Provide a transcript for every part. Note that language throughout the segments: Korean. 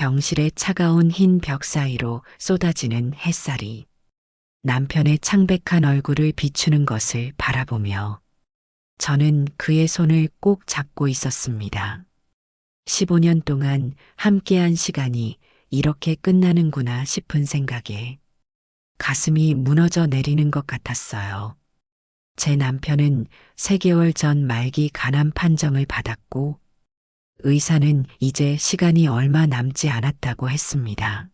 병실의 차가운 흰 벽 사이로 쏟아지는 햇살이 남편의 창백한 얼굴을 비추는 것을 바라보며 저는 그의 손을 꼭 잡고 있었습니다. 15년 동안 함께한 시간이 이렇게 끝나는구나 싶은 생각에 가슴이 무너져 내리는 것 같았어요. 제 남편은 3개월 전 말기 간암 판정을 받았고 의사는 이제 시간이 얼마 남지 않았다고 했습니다.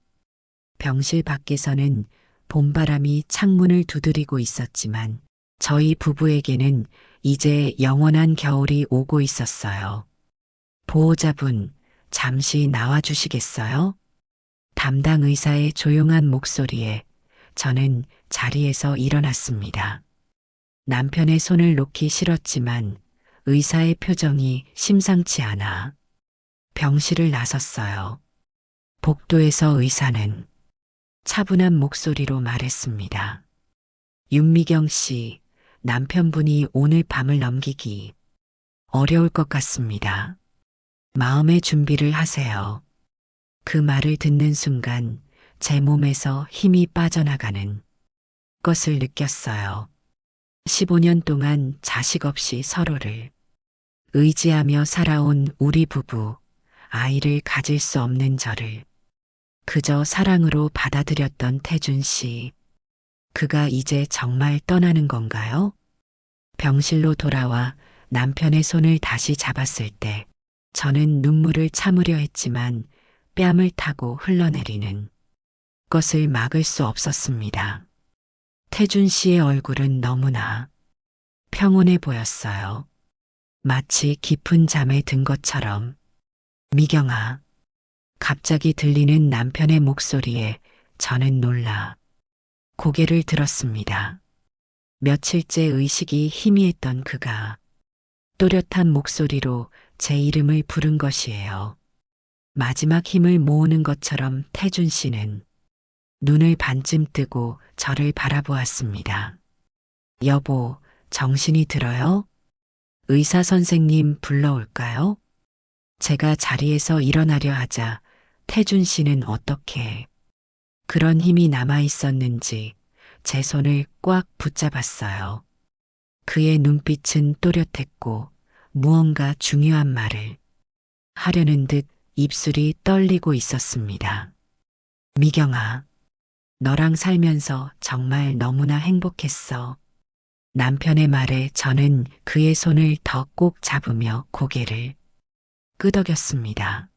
병실 밖에서는 봄바람이 창문을 두드리고 있었지만 저희 부부에게는 이제 영원한 겨울이 오고 있었어요. 보호자분, 잠시 나와주시겠어요? 담당 의사의 조용한 목소리에 저는 자리에서 일어났습니다. 남편의 손을 놓기 싫었지만 의사의 표정이 심상치 않아 병실을 나섰어요. 복도에서 의사는 차분한 목소리로 말했습니다. 윤미경 씨, 남편분이 오늘 밤을 넘기기 어려울 것 같습니다. 마음의 준비를 하세요. 그 말을 듣는 순간 제 몸에서 힘이 빠져나가는 것을 느꼈어요. 15년 동안 자식 없이 서로를 의지하며 살아온 우리 부부, 아이를 가질 수 없는 저를 그저 사랑으로 받아들였던 태준 씨. 그가 이제 정말 떠나는 건가요? 병실로 돌아와 남편의 손을 다시 잡았을 때 저는 눈물을 참으려 했지만 뺨을 타고 흘러내리는 것을 막을 수 없었습니다. 태준 씨의 얼굴은 너무나 평온해 보였어요. 마치 깊은 잠에 든 것처럼. 미경아, 갑자기 들리는 남편의 목소리에 저는 놀라 고개를 들었습니다. 며칠째 의식이 희미했던 그가 또렷한 목소리로 제 이름을 부른 것이에요. 마지막 힘을 모으는 것처럼 태준 씨는 눈을 반쯤 뜨고 저를 바라보았습니다. 여보, 정신이 들어요? 의사 선생님 불러올까요? 제가 자리에서 일어나려 하자 태준 씨는 어떻게 그런 힘이 남아 있었는지 제 손을 꽉 붙잡았어요. 그의 눈빛은 또렷했고 무언가 중요한 말을 하려는 듯 입술이 떨리고 있었습니다. 미경아, 너랑 살면서 정말 너무나 행복했어. 남편의 말에 저는 그의 손을 더 꼭 잡으며 고개를 끄덕였습니다.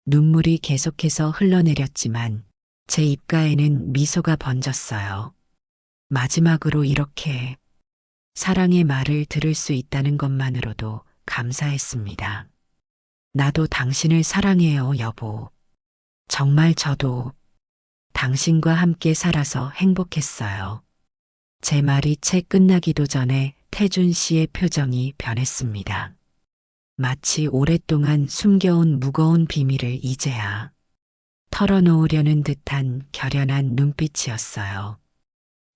눈물이 계속해서 흘러내렸지만 제 입가에는 미소가 번졌어요. 마지막으로 이렇게 사랑의 말을 들을 수 있다는 것만으로도 감사했습니다. 나도 당신을 사랑해요, 여보. 정말 저도 당신과 함께 살아서 행복했어요. 제 말이 채 끝나기도 전에 태준 씨의 표정이 변했습니다. 마치 오랫동안 숨겨온 무거운 비밀을 이제야 털어놓으려는 듯한 결연한 눈빛이었어요.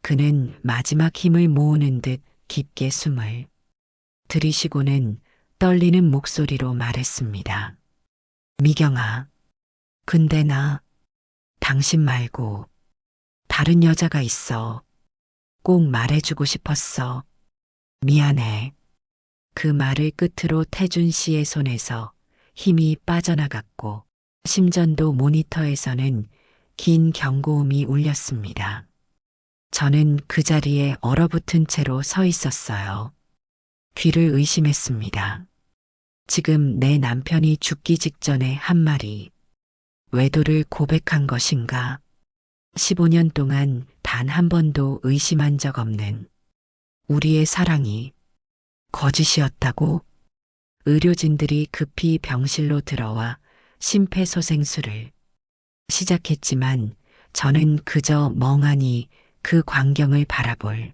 그는 마지막 힘을 모으는 듯 깊게 숨을 들이쉬고는 떨리는 목소리로 말했습니다. 미경아, 근데 나 당신 말고 다른 여자가 있어. 꼭 말해주고 싶었어. 미안해. 그 말을 끝으로 태준 씨의 손에서 힘이 빠져나갔고 심전도 모니터에서는 긴 경고음이 울렸습니다. 저는 그 자리에 얼어붙은 채로 서 있었어요. 귀를 의심했습니다. 지금 내 남편이 죽기 직전에 한 말이 외도를 고백한 것인가? 15년 동안 단 한 번도 의심한 적 없는 우리의 사랑이 거짓이었다고? 의료진들이 급히 병실로 들어와 심폐소생술을 시작했지만 저는 그저 멍하니 그 광경을 바라볼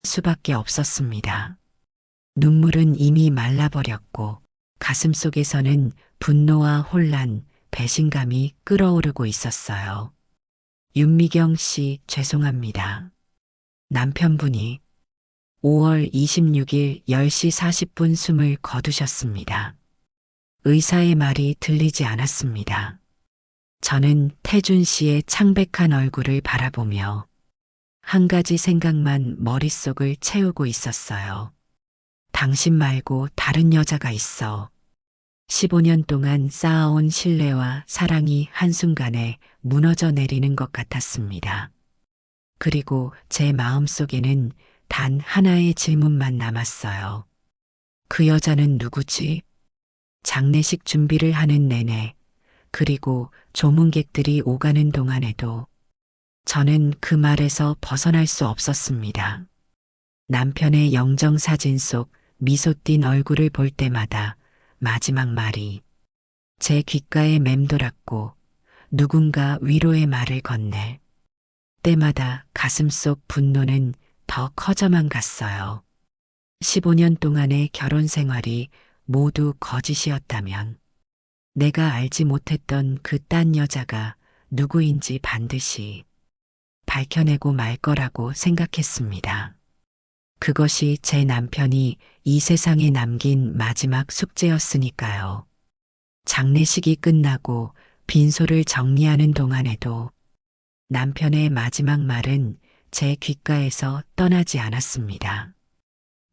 수밖에 없었습니다. 눈물은 이미 말라버렸고 가슴속에서는 분노와 혼란, 배신감이 끓어오르고 있었어요. 윤미경 씨, 죄송합니다. 남편분이 5월 26일 10시 40분 숨을 거두셨습니다. 의사의 말이 들리지 않았습니다. 저는 태준 씨의 창백한 얼굴을 바라보며 한 가지 생각만 머릿속을 채우고 있었어요. 당신 말고 다른 여자가 있어. 15년 동안 쌓아온 신뢰와 사랑이 한순간에 무너져 내리는 것 같았습니다. 그리고 제 마음속에는 단 하나의 질문만 남았어요. 그 여자는 누구지? 장례식 준비를 하는 내내, 그리고 조문객들이 오가는 동안에도 저는 그 말에서 벗어날 수 없었습니다. 남편의 영정사진 속 미소 띈 얼굴을 볼 때마다 마지막 말이 제 귓가에 맴돌았고 누군가 위로의 말을 건넬 때마다 가슴속 분노는 더 커져만 갔어요. 15년 동안의 결혼 생활이 모두 거짓이었다면 내가 알지 못했던 그 딴 여자가 누구인지 반드시 밝혀내고 말 거라고 생각했습니다. 그것이 제 남편이 이 세상에 남긴 마지막 숙제였으니까요. 장례식이 끝나고 빈소를 정리하는 동안에도 남편의 마지막 말은 제 귓가에서 떠나지 않았습니다.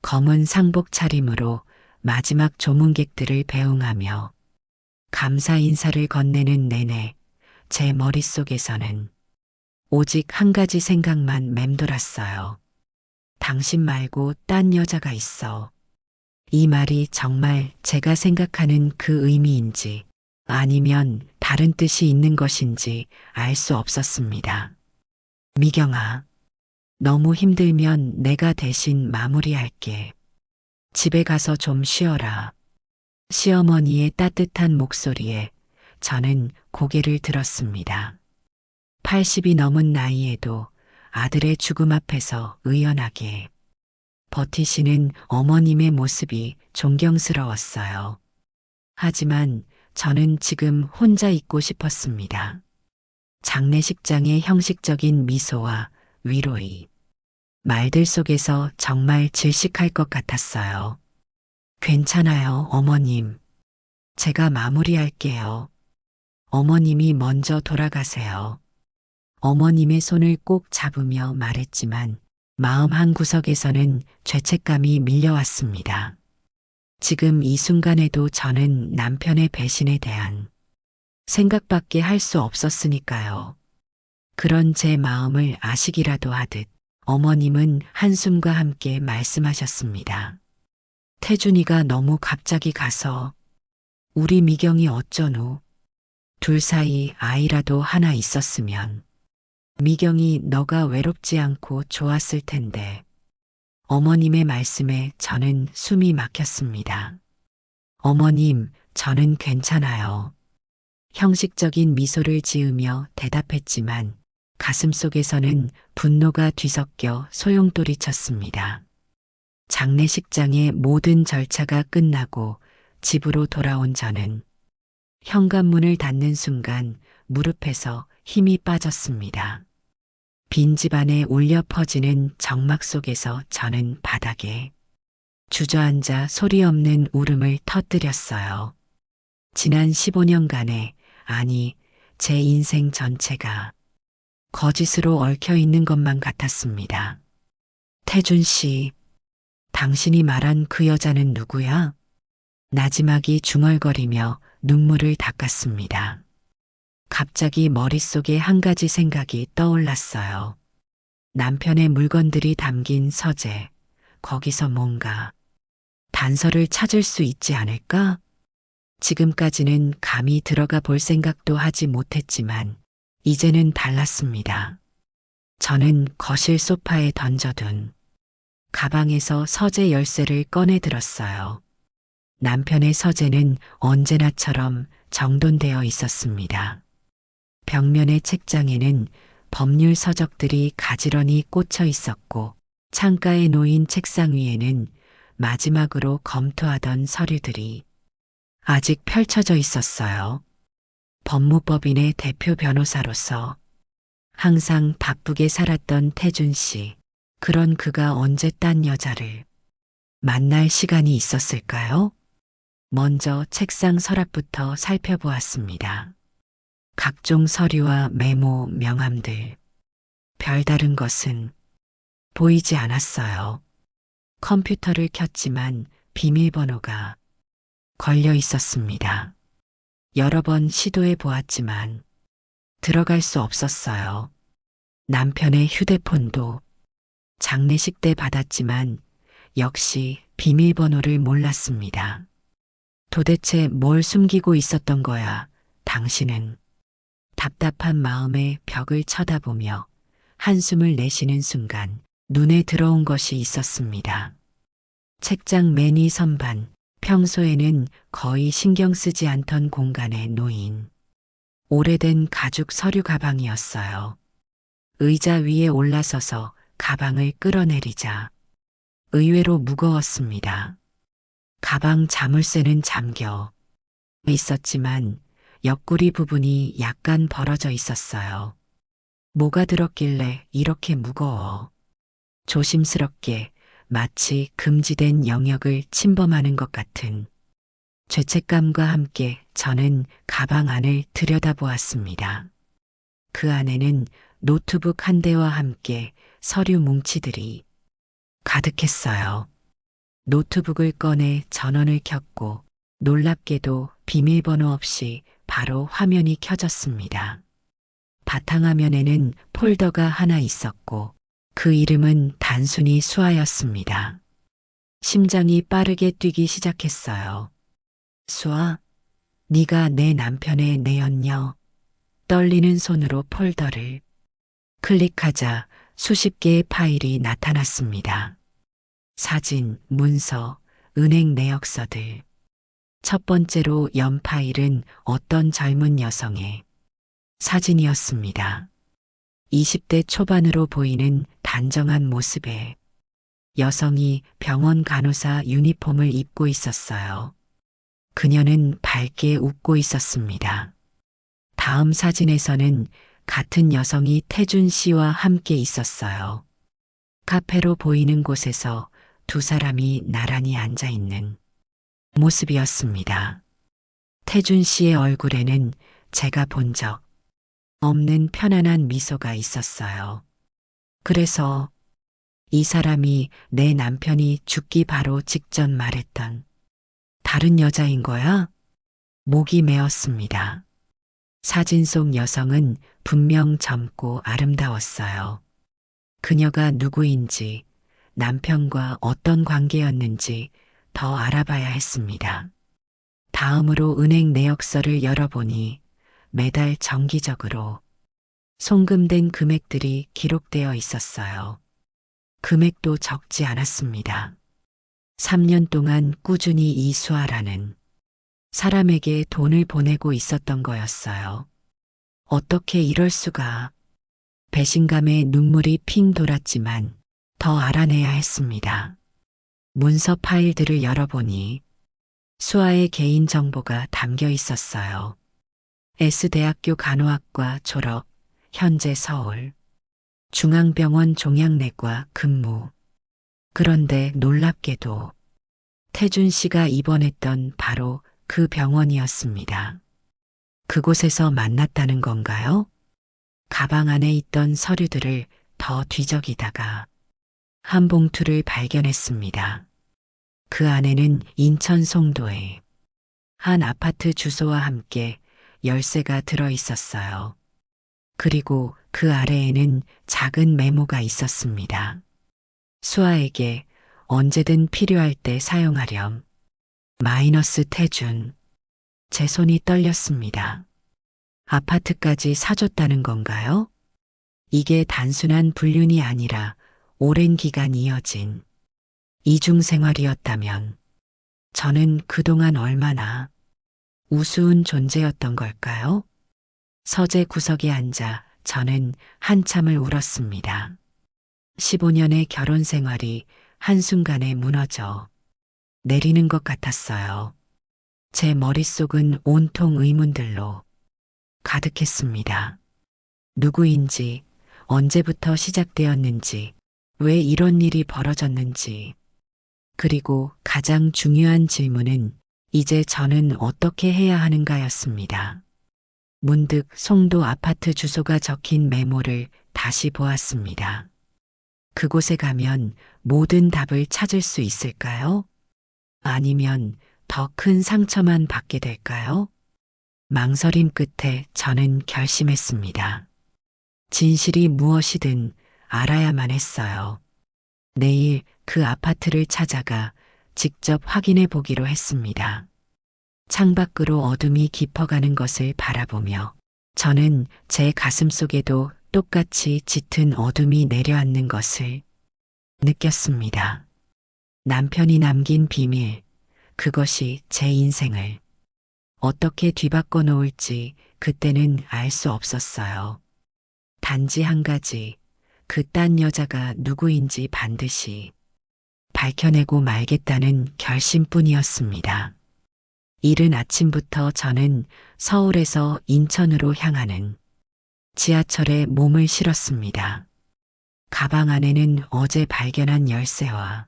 검은 상복 차림으로 마지막 조문객들을 배웅하며 감사 인사를 건네는 내내 제 머릿속에서는 오직 한 가지 생각만 맴돌았어요. 당신 말고 딴 여자가 있어. 이 말이 정말 제가 생각하는 그 의미인지 아니면 다른 뜻이 있는 것인지 알 수 없었습니다. 미경아, 너무 힘들면 내가 대신 마무리할게. 집에 가서 좀 쉬어라. 시어머니의 따뜻한 목소리에 저는 고개를 들었습니다. 80이 넘은 나이에도 아들의 죽음 앞에서 의연하게 버티시는 어머님의 모습이 존경스러웠어요. 하지만 저는 지금 혼자 있고 싶었습니다. 장례식장의 형식적인 미소와 위로의 말들 속에서 정말 질식할 것 같았어요. 괜찮아요, 어머님. 제가 마무리할게요. 어머님이 먼저 돌아가세요. 어머님의 손을 꼭 잡으며 말했지만 마음 한구석에서는 죄책감이 밀려왔습니다. 지금 이 순간에도 저는 남편의 배신에 대한 생각밖에 할 수 없었으니까요. 그런 제 마음을 아시기라도 하듯 어머님은 한숨과 함께 말씀하셨습니다. 태준이가 너무 갑자기 가서 우리 미경이 어쩌노? 둘 사이 아이라도 하나 있었으면 미경이 너가 외롭지 않고 좋았을 텐데. 어머님의 말씀에 저는 숨이 막혔습니다. 어머님, 저는 괜찮아요. 형식적인 미소를 지으며 대답했지만 가슴속에서는 분노가 뒤섞여 소용돌이 쳤습니다. 장례식장의 모든 절차가 끝나고 집으로 돌아온 저는 현관문을 닫는 순간 무릎에서 힘이 빠졌습니다. 빈 집안에 울려 퍼지는 정막 속에서 저는 바닥에 주저앉아 소리 없는 울음을 터뜨렸어요. 지난 15년간의, 아니, 제 인생 전체가 거짓으로 얽혀 있는 것만 같았습니다. 태준 씨, 당신이 말한 그 여자는 누구야? 나지막이 중얼거리며 눈물을 닦았습니다. 갑자기 머릿속에 한 가지 생각이 떠올랐어요. 남편의 물건들이 담긴 서재, 거기서 뭔가 단서를 찾을 수 있지 않을까? 지금까지는 감히 들어가 볼 생각도 하지 못했지만 이제는 달랐습니다. 저는 거실 소파에 던져둔 가방에서 서재 열쇠를 꺼내 들었어요. 남편의 서재는 언제나처럼 정돈되어 있었습니다. 벽면의 책장에는 법률 서적들이 가지런히 꽂혀 있었고 창가에 놓인 책상 위에는 마지막으로 검토하던 서류들이 아직 펼쳐져 있었어요. 법무법인의 대표 변호사로서 항상 바쁘게 살았던 태준 씨, 그런 그가 언제 딴 여자를 만날 시간이 있었을까요? 먼저 책상 서랍부터 살펴보았습니다. 각종 서류와 메모, 명함들. 별다른 것은 보이지 않았어요. 컴퓨터를 켰지만 비밀번호가 걸려 있었습니다. 여러 번 시도해 보았지만 들어갈 수 없었어요. 남편의 휴대폰도 장례식 때 받았지만 역시 비밀번호를 몰랐습니다. 도대체 뭘 숨기고 있었던 거야, 당신은? 답답한 마음에 벽을 쳐다보며 한숨을 내쉬는 순간 눈에 들어온 것이 있었습니다. 책장 매니 선반, 평소에는 거의 신경 쓰지 않던 공간에 놓인 오래된 가죽 서류 가방이었어요. 의자 위에 올라서서 가방을 끌어내리자 의외로 무거웠습니다. 가방 자물쇠는 잠겨 있었지만 옆구리 부분이 약간 벌어져 있었어요. 뭐가 들었길래 이렇게 무거워? 조심스럽게 마치 금지된 영역을 침범하는 것 같은 죄책감과 함께 저는 가방 안을 들여다보았습니다. 그 안에는 노트북 한 대와 함께 서류 뭉치들이 가득했어요. 노트북을 꺼내 전원을 켰고 놀랍게도 비밀번호 없이 바로 화면이 켜졌습니다. 바탕화면에는 폴더가 하나 있었고 그 이름은 단순히 수아였습니다. 심장이 빠르게 뛰기 시작했어요. 수아, 네가 내 남편의 내였냐? 떨리는 손으로 폴더를 클릭하자 수십 개의 파일이 나타났습니다. 사진, 문서, 은행 내역서들. 첫 번째로 연 파일은 어떤 젊은 여성의 사진이었습니다. 20대 초반으로 보이는 단정한 모습의 여성이 병원 간호사 유니폼을 입고 있었어요. 그녀는 밝게 웃고 있었습니다. 다음 사진에서는 같은 여성이 태준 씨와 함께 있었어요. 카페로 보이는 곳에서 두 사람이 나란히 앉아 있는 모습이었습니다. 태준 씨의 얼굴에는 제가 본 적 없는 편안한 미소가 있었어요. 그래서 이 사람이 내 남편이 죽기 바로 직전 말했던 다른 여자인 거야? 목이 메었습니다. 사진 속 여성은 분명 젊고 아름다웠어요. 그녀가 누구인지, 남편과 어떤 관계였는지 더 알아봐야 했습니다. 다음으로 은행 내역서를 열어보니 매달 정기적으로 송금된 금액들이 기록되어 있었어요. 금액도 적지 않았습니다. 3년 동안 꾸준히 이수아라는 사람에게 돈을 보내고 있었던 거였어요. 어떻게 이럴 수가. 배신감에 눈물이 핑 돌았지만 더 알아내야 했습니다. 문서 파일들을 열어보니 수아의 개인 정보가 담겨 있었어요. S대학교 간호학과 졸업, 현재 서울 중앙병원 종양내과 근무. 그런데 놀랍게도 태준 씨가 입원했던 바로 그 병원이었습니다. 그곳에서 만났다는 건가요? 가방 안에 있던 서류들을 더 뒤적이다가 한 봉투를 발견했습니다. 그 안에는 인천 송도의 한 아파트 주소와 함께 열쇠가 들어 있었어요. 그리고 그 아래에는 작은 메모가 있었습니다. 수아에게 언제든 필요할 때 사용하렴. 마이너스 태준. 제 손이 떨렸습니다. 아파트까지 사줬다는 건가요? 이게 단순한 불륜이 아니라 오랜 기간 이어진 이중생활이었다면 저는 그동안 얼마나 우스운 존재였던 걸까요? 서재 구석에 앉아 저는 한참을 울었습니다. 15년의 결혼 생활이 한순간에 무너져 내리는 것 같았어요. 제 머릿속은 온통 의문들로 가득했습니다. 누구인지, 언제부터 시작되었는지, 왜 이런 일이 벌어졌는지, 그리고 가장 중요한 질문은 이제 저는 어떻게 해야 하는가였습니다. 문득 송도 아파트 주소가 적힌 메모를 다시 보았습니다. 그곳에 가면 모든 답을 찾을 수 있을까요? 아니면 더 큰 상처만 받게 될까요? 망설임 끝에 저는 결심했습니다. 진실이 무엇이든 알아야만 했어요. 내일 그 아파트를 찾아가 직접 확인해 보기로 했습니다. 창밖으로 어둠이 깊어가는 것을 바라보며 저는 제 가슴 속에도 똑같이 짙은 어둠이 내려앉는 것을 느꼈습니다. 남편이 남긴 비밀, 그것이 제 인생을 어떻게 뒤바꿔 놓을지 그때는 알 수 없었어요. 단지 한 가지, 그 딴 여자가 누구인지 반드시 밝혀내고 말겠다는 결심뿐이었습니다. 이른 아침부터 저는 서울에서 인천으로 향하는 지하철에 몸을 실었습니다. 가방 안에는 어제 발견한 열쇠와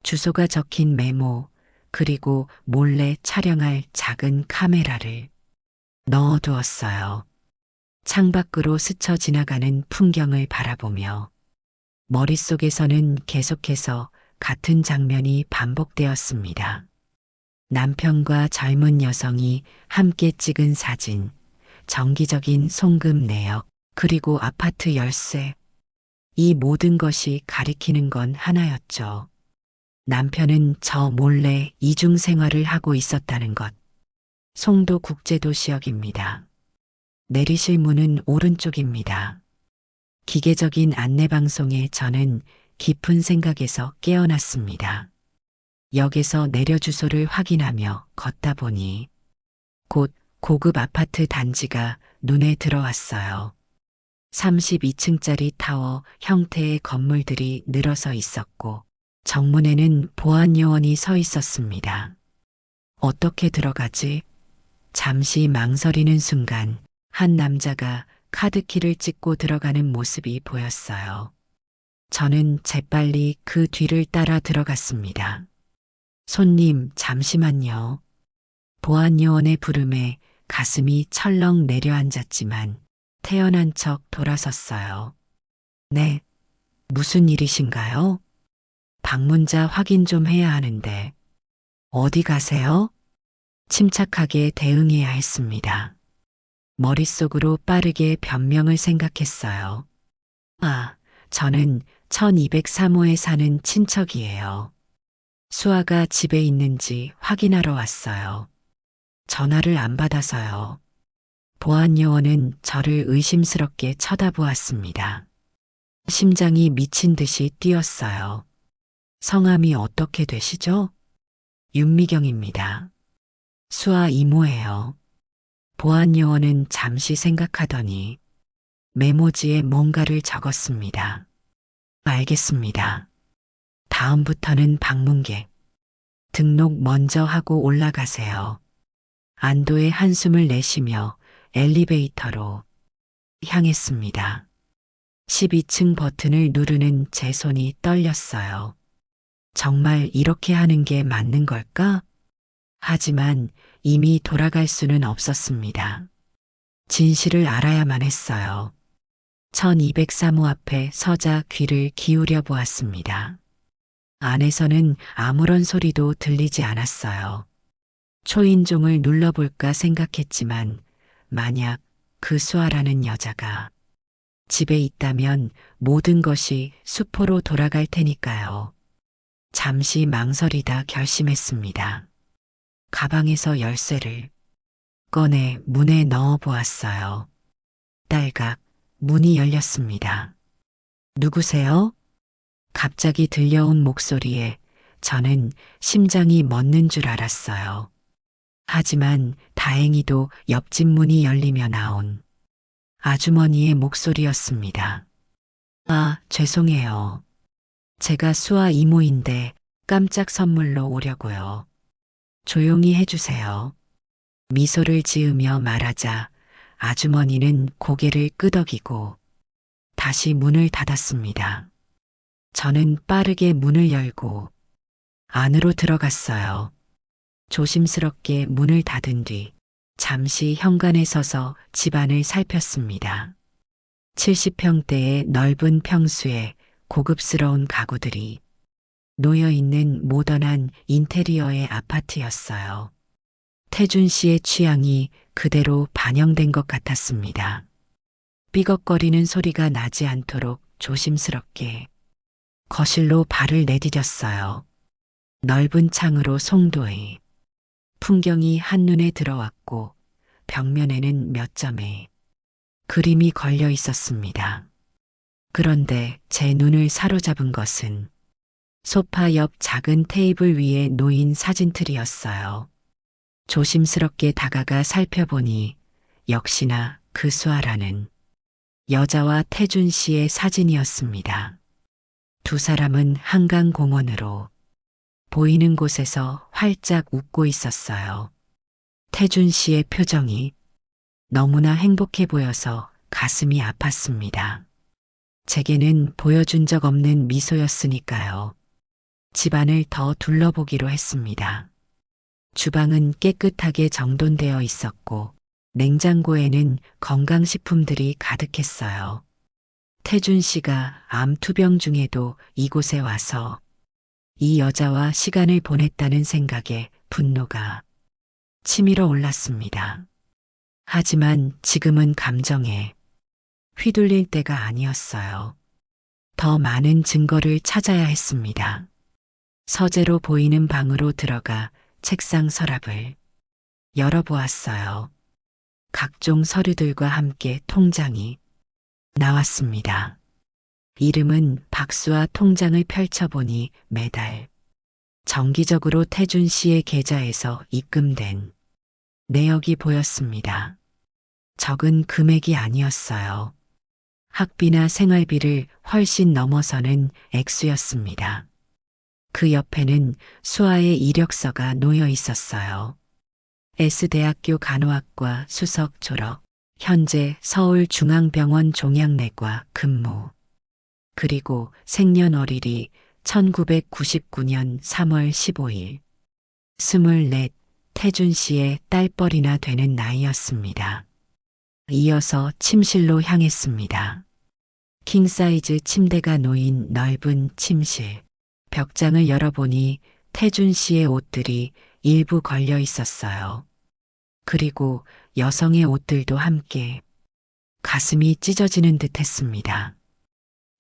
주소가 적힌 메모, 그리고 몰래 촬영할 작은 카메라를 넣어두었어요. 창밖으로 스쳐 지나가는 풍경을 바라보며 머릿속에서는 계속해서 같은 장면이 반복되었습니다. 남편과 젊은 여성이 함께 찍은 사진, 정기적인 송금 내역, 그리고 아파트 열쇠. 이 모든 것이 가리키는 건 하나였죠. 남편은 저 몰래 이중 생활을 하고 있었다는 것. 송도 국제도시역입니다. 내리실 문은 오른쪽입니다. 기계적인 안내방송에 저는 깊은 생각에서 깨어났습니다. 역에서 내려 주소를 확인하며 걷다 보니 곧 고급 아파트 단지가 눈에 들어왔어요. 32층짜리 타워 형태의 건물들이 늘어서 있었고 정문에는 보안 요원이 서 있었습니다. 어떻게 들어가지? 잠시 망설이는 순간 한 남자가 카드키를 찍고 들어가는 모습이 보였어요. 저는 재빨리 그 뒤를 따라 들어갔습니다. 손님, 잠시만요. 보안 요원의 부름에 가슴이 철렁 내려앉았지만 태어난 척 돌아섰어요. 네, 무슨 일이신가요? 방문자 확인 좀 해야 하는데. 어디 가세요? 침착하게 대응해야 했습니다. 머릿속으로 빠르게 변명을 생각했어요. 아, 저는 1203호에 사는 친척이에요. 수아가 집에 있는지 확인하러 왔어요. 전화를 안 받아서요. 보안 요원은 저를 의심스럽게 쳐다보았습니다. 심장이 미친 듯이 뛰었어요. 성함이 어떻게 되시죠? 윤미경입니다. 수아 이모예요. 보안 요원은 잠시 생각하더니 메모지에 뭔가를 적었습니다. 알겠습니다. 다음부터는 방문객. 등록 먼저 하고 올라가세요. 안도의 한숨을 내쉬며 엘리베이터로 향했습니다. 12층 버튼을 누르는 제 손이 떨렸어요. 정말 이렇게 하는 게 맞는 걸까? 하지만 이미 돌아갈 수는 없었습니다. 진실을 알아야만 했어요. 1203호 앞에 서자 귀를 기울여 보았습니다. 안에서는 아무런 소리도 들리지 않았어요. 초인종을 눌러볼까 생각했지만 만약 그 수아라는 여자가 집에 있다면 모든 것이 수포로 돌아갈 테니까요. 잠시 망설이다 결심했습니다. 가방에서 열쇠를 꺼내 문에 넣어 보았어요. 딸각 문이 열렸습니다. 누구세요? 갑자기 들려온 목소리에 저는 심장이 멎는 줄 알았어요. 하지만 다행히도 옆집 문이 열리며 나온 아주머니의 목소리였습니다. 아, 죄송해요. 제가 수아 이모인데 깜짝 선물로 오려고요. 조용히 해주세요. 미소를 지으며 말하자 아주머니는 고개를 끄덕이고 다시 문을 닫았습니다. 저는 빠르게 문을 열고 안으로 들어갔어요. 조심스럽게 문을 닫은 뒤 잠시 현관에 서서 집안을 살폈습니다. 70평대의 넓은 평수에 고급스러운 가구들이 놓여있는 모던한 인테리어의 아파트였어요. 태준 씨의 취향이 그대로 반영된 것 같았습니다. 삐걱거리는 소리가 나지 않도록 조심스럽게 거실로 발을 내디뎠어요. 넓은 창으로 송도의 풍경이 한눈에 들어왔고 벽면에는 몇 점의 그림이 걸려 있었습니다. 그런데 제 눈을 사로잡은 것은 소파 옆 작은 테이블 위에 놓인 사진틀이었어요. 조심스럽게 다가가 살펴보니 역시나 그 수아라는 여자와 태준 씨의 사진이었습니다. 두 사람은 한강 공원으로 보이는 곳에서 활짝 웃고 있었어요. 태준 씨의 표정이 너무나 행복해 보여서 가슴이 아팠습니다. 제게는 보여준 적 없는 미소였으니까요. 집안을 더 둘러보기로 했습니다. 주방은 깨끗하게 정돈되어 있었고 냉장고에는 건강식품들이 가득했어요. 태준 씨가 암 투병 중에도 이곳에 와서 이 여자와 시간을 보냈다는 생각에 분노가 치밀어 올랐습니다. 하지만 지금은 감정에 휘둘릴 때가 아니었어요. 더 많은 증거를 찾아야 했습니다. 서재로 보이는 방으로 들어가 책상 서랍을 열어보았어요. 각종 서류들과 함께 통장이 나왔습니다. 이름은 박수아. 통장을 펼쳐보니 매달 정기적으로 태준 씨의 계좌에서 입금된 내역이 보였습니다. 적은 금액이 아니었어요. 학비나 생활비를 훨씬 넘어서는 액수였습니다. 그 옆에는 수아의 이력서가 놓여 있었어요. S대학교 간호학과 수석 졸업, 현재 서울중앙병원 종양내과 근무. 그리고 생년월일이 1999년 3월 15일. 24, 태준 씨의 딸뻘이나 되는 나이였습니다. 이어서 침실로 향했습니다. 킹사이즈 침대가 놓인 넓은 침실. 벽장을 열어보니 태준 씨의 옷들이 일부 걸려 있었어요. 그리고 여성의 옷들도 함께. 가슴이 찢어지는 듯 했습니다.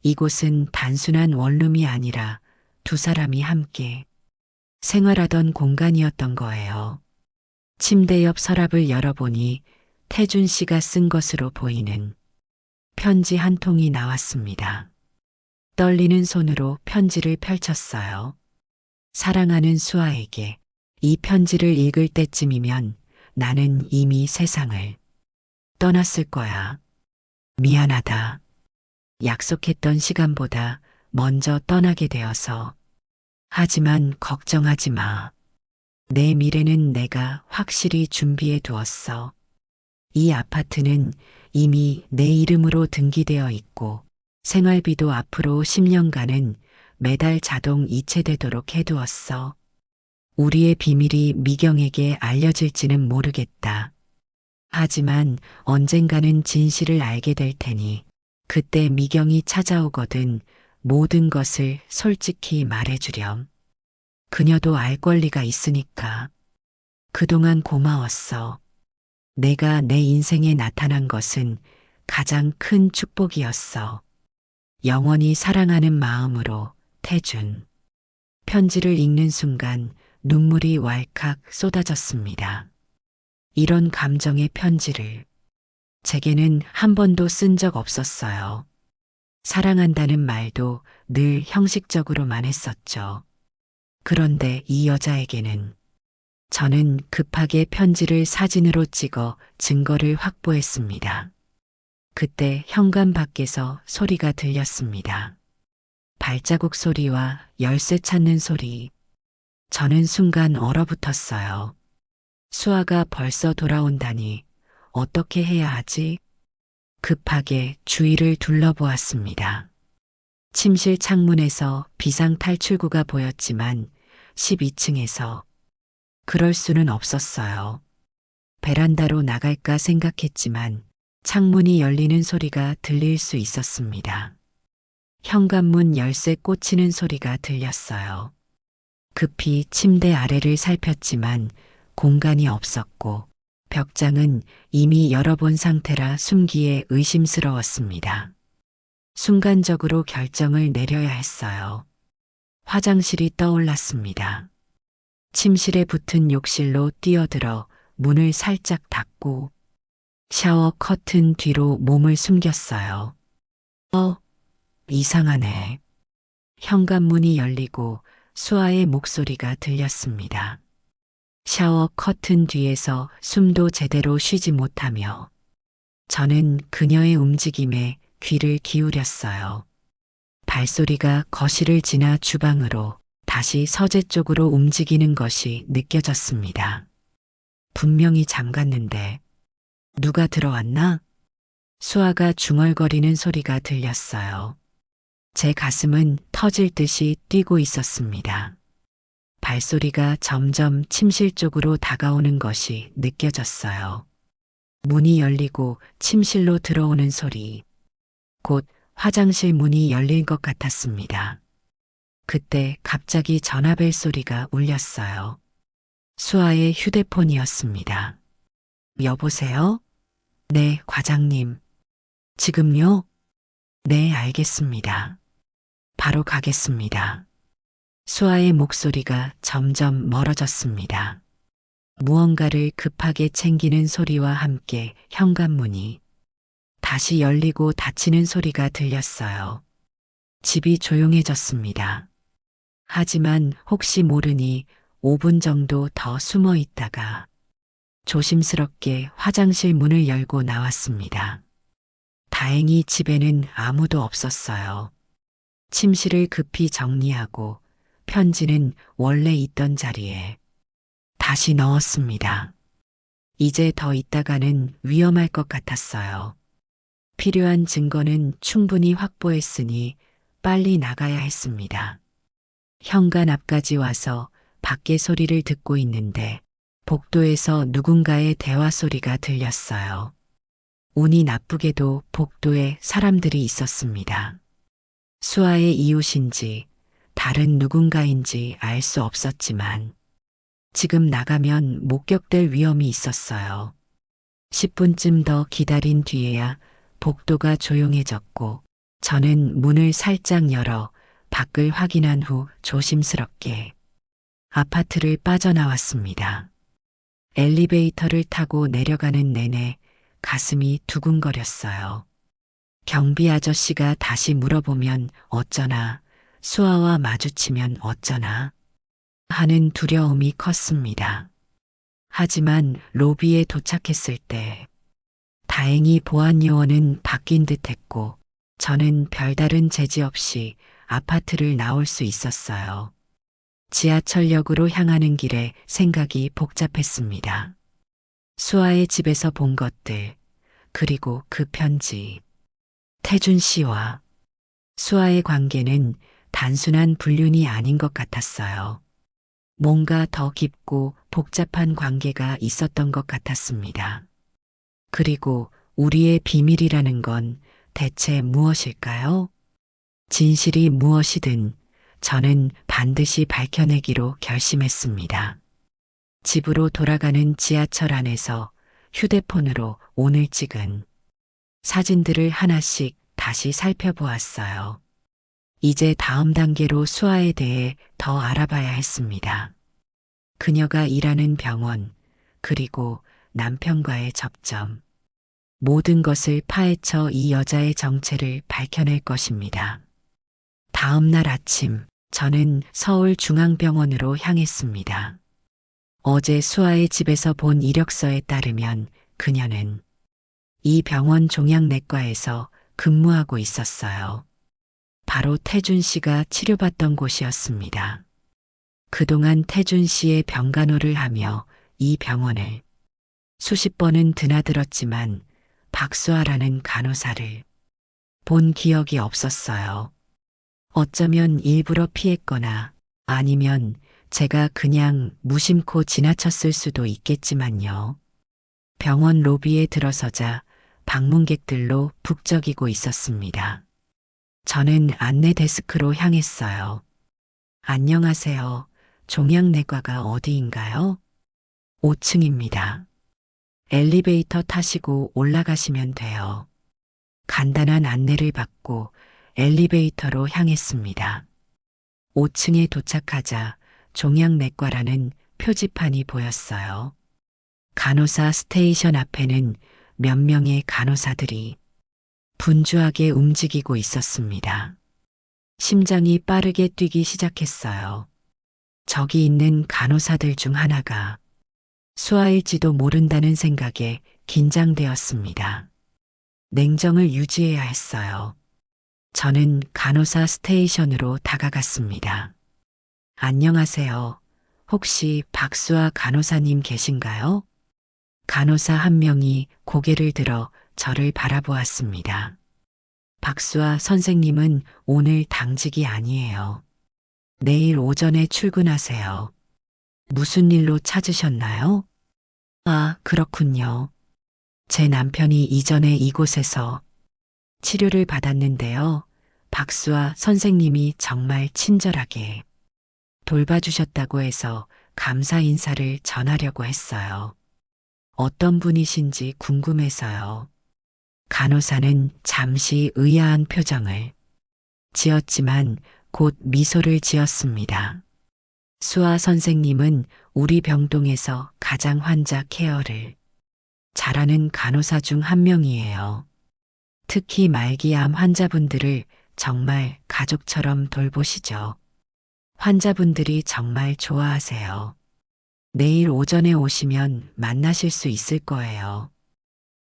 이곳은 단순한 원룸이 아니라 두 사람이 함께 생활하던 공간이었던 거예요. 침대 옆 서랍을 열어보니 태준 씨가 쓴 것으로 보이는 편지 한 통이 나왔습니다. 떨리는 손으로 편지를 펼쳤어요. 사랑하는 수아에게 이 편지를 읽을 때쯤이면 나는 이미 세상을 떠났을 거야. 미안하다. 약속했던 시간보다 먼저 떠나게 되어서. 하지만 걱정하지 마. 내 미래는 내가 확실히 준비해 두었어. 이 아파트는 이미 내 이름으로 등기되어 있고 생활비도 앞으로 10년간은 매달 자동 이체되도록 해두었어. 우리의 비밀이 미경에게 알려질지는 모르겠다. 하지만 언젠가는 진실을 알게 될 테니 그때 미경이 찾아오거든 모든 것을 솔직히 말해주렴. 그녀도 알 권리가 있으니까. 그동안 고마웠어. 내가 내 인생에 나타난 것은 가장 큰 축복이었어. 영원히 사랑하는 마음으로 태준. 편지를 읽는 순간 눈물이 왈칵 쏟아졌습니다. 이런 감정의 편지를 제게는 한 번도 쓴 적 없었어요. 사랑한다는 말도 늘 형식적으로만 했었죠. 그런데 이 여자에게는 저는 급하게 편지를 사진으로 찍어 증거를 확보했습니다. 그때 현관 밖에서 소리가 들렸습니다. 발자국 소리와 열쇠 찾는 소리. 저는 순간 얼어붙었어요. 수아가 벌써 돌아온다니 어떻게 해야 하지? 급하게 주위를 둘러보았습니다. 침실 창문에서 비상 탈출구가 보였지만 12층에서 그럴 수는 없었어요. 베란다로 나갈까 생각했지만 창문이 열리는 소리가 들릴 수 있었습니다. 현관문 열쇠 꽂히는 소리가 들렸어요. 급히 침대 아래를 살폈지만 공간이 없었고 벽장은 이미 열어본 상태라 숨기에 의심스러웠습니다. 순간적으로 결정을 내려야 했어요. 화장실이 떠올랐습니다. 침실에 붙은 욕실로 뛰어들어 문을 살짝 닫고 샤워 커튼 뒤로 몸을 숨겼어요. 이상하네. 현관문이 열리고 수아의 목소리가 들렸습니다. 샤워 커튼 뒤에서 숨도 제대로 쉬지 못하며 저는 그녀의 움직임에 귀를 기울였어요. 발소리가 거실을 지나 주방으로 다시 서재 쪽으로 움직이는 것이 느껴졌습니다. 분명히 잠갔는데 누가 들어왔나? 수아가 중얼거리는 소리가 들렸어요. 제 가슴은 터질 듯이 뛰고 있었습니다. 발소리가 점점 침실 쪽으로 다가오는 것이 느껴졌어요. 문이 열리고 침실로 들어오는 소리. 곧 화장실 문이 열릴 것 같았습니다. 그때 갑자기 전화벨 소리가 울렸어요. 수아의 휴대폰이었습니다. 여보세요? 네, 과장님. 지금요? 네, 알겠습니다. 바로 가겠습니다. 수아의 목소리가 점점 멀어졌습니다. 무언가를 급하게 챙기는 소리와 함께 현관문이 다시 열리고 닫히는 소리가 들렸어요. 집이 조용해졌습니다. 하지만 혹시 모르니 5분 정도 더 숨어 있다가 조심스럽게 화장실 문을 열고 나왔습니다. 다행히 집에는 아무도 없었어요. 침실을 급히 정리하고 편지는 원래 있던 자리에 다시 넣었습니다. 이제 더 있다가는 위험할 것 같았어요. 필요한 증거는 충분히 확보했으니 빨리 나가야 했습니다. 현관 앞까지 와서 밖에 소리를 듣고 있는데 복도에서 누군가의 대화 소리가 들렸어요. 운이 나쁘게도 복도에 사람들이 있었습니다. 수아의 이웃인지 다른 누군가인지 알 수 없었지만 지금 나가면 목격될 위험이 있었어요. 10분쯤 더 기다린 뒤에야 복도가 조용해졌고 저는 문을 살짝 열어 밖을 확인한 후 조심스럽게 아파트를 빠져나왔습니다. 엘리베이터를 타고 내려가는 내내 가슴이 두근거렸어요. 경비 아저씨가 다시 물어보면 어쩌나, 수아와 마주치면 어쩌나 하는 두려움이 컸습니다. 하지만 로비에 도착했을 때 다행히 보안 요원은 바뀐 듯했고 저는 별다른 제지 없이 아파트를 나올 수 있었어요. 지하철역으로 향하는 길에 생각이 복잡했습니다. 수아의 집에서 본 것들, 그리고 그 편지. 태준 씨와 수아의 관계는 단순한 불륜이 아닌 것 같았어요. 뭔가 더 깊고 복잡한 관계가 있었던 것 같았습니다. 그리고 우리의 비밀이라는 건 대체 무엇일까요? 진실이 무엇이든 저는 반드시 밝혀내기로 결심했습니다. 집으로 돌아가는 지하철 안에서 휴대폰으로 오늘 찍은 사진들을 하나씩 다시 살펴보았어요. 이제 다음 단계로 수아에 대해 더 알아봐야 했습니다. 그녀가 일하는 병원, 그리고 남편과의 접점. 모든 것을 파헤쳐 이 여자의 정체를 밝혀낼 것입니다. 다음 날 아침, 저는 서울중앙병원으로 향했습니다. 어제 수아의 집에서 본 이력서에 따르면 그녀는 이 병원 종양내과에서 근무하고 있었어요. 바로 태준 씨가 치료받던 곳이었습니다. 그동안 태준 씨의 병간호를 하며 이 병원을 수십 번은 드나들었지만 박수아라는 간호사를 본 기억이 없었어요. 어쩌면 일부러 피했거나 아니면 제가 그냥 무심코 지나쳤을 수도 있겠지만요. 병원 로비에 들어서자 방문객들로 북적이고 있었습니다. 저는 안내 데스크로 향했어요. 안녕하세요. 종양내과가 어디인가요? 5층입니다. 엘리베이터 타시고 올라가시면 돼요. 간단한 안내를 받고 엘리베이터로 향했습니다. 5층에 도착하자 종양내과라는 표지판이 보였어요. 간호사 스테이션 앞에는 몇 명의 간호사들이 분주하게 움직이고 있었습니다. 심장이 빠르게 뛰기 시작했어요. 저기 있는 간호사들 중 하나가 수아일지도 모른다는 생각에 긴장되었습니다. 냉정을 유지해야 했어요. 저는 간호사 스테이션으로 다가갔습니다. 안녕하세요. 혹시 박수아 간호사님 계신가요? 간호사 한 명이 고개를 들어 저를 바라보았습니다. 박수아 선생님은 오늘 당직이 아니에요. 내일 오전에 출근하세요. 무슨 일로 찾으셨나요? 아, 그렇군요. 제 남편이 이전에 이곳에서 치료를 받았는데요. 박수아 선생님이 정말 친절하게 돌봐주셨다고 해서 감사 인사를 전하려고 했어요. 어떤 분이신지 궁금해서요. 간호사는 잠시 의아한 표정을 지었지만 곧 미소를 지었습니다. 수아 선생님은 우리 병동에서 가장 환자 케어를 잘하는 간호사 중 한 명이에요. 특히 말기암 환자분들을 정말 가족처럼 돌보시죠. 환자분들이 정말 좋아하세요. 내일 오전에 오시면 만나실 수 있을 거예요.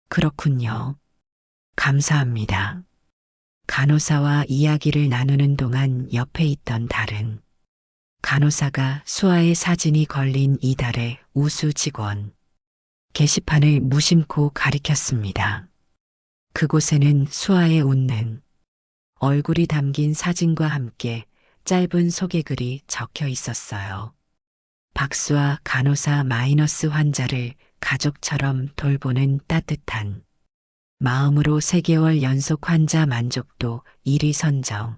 그렇군요. 감사합니다. 간호사와 이야기를 나누는 동안 옆에 있던 다른 간호사가 수아의 사진이 걸린 이달의 우수 직원 게시판을 무심코 가리켰습니다. 그곳에는 수아의 웃는 얼굴이 담긴 사진과 함께 짧은 소개글이 적혀 있었어요. 박수아 간호사 마이너스 환자를 가족처럼 돌보는 따뜻한 마음으로 3개월 연속 환자 만족도 1위 선정.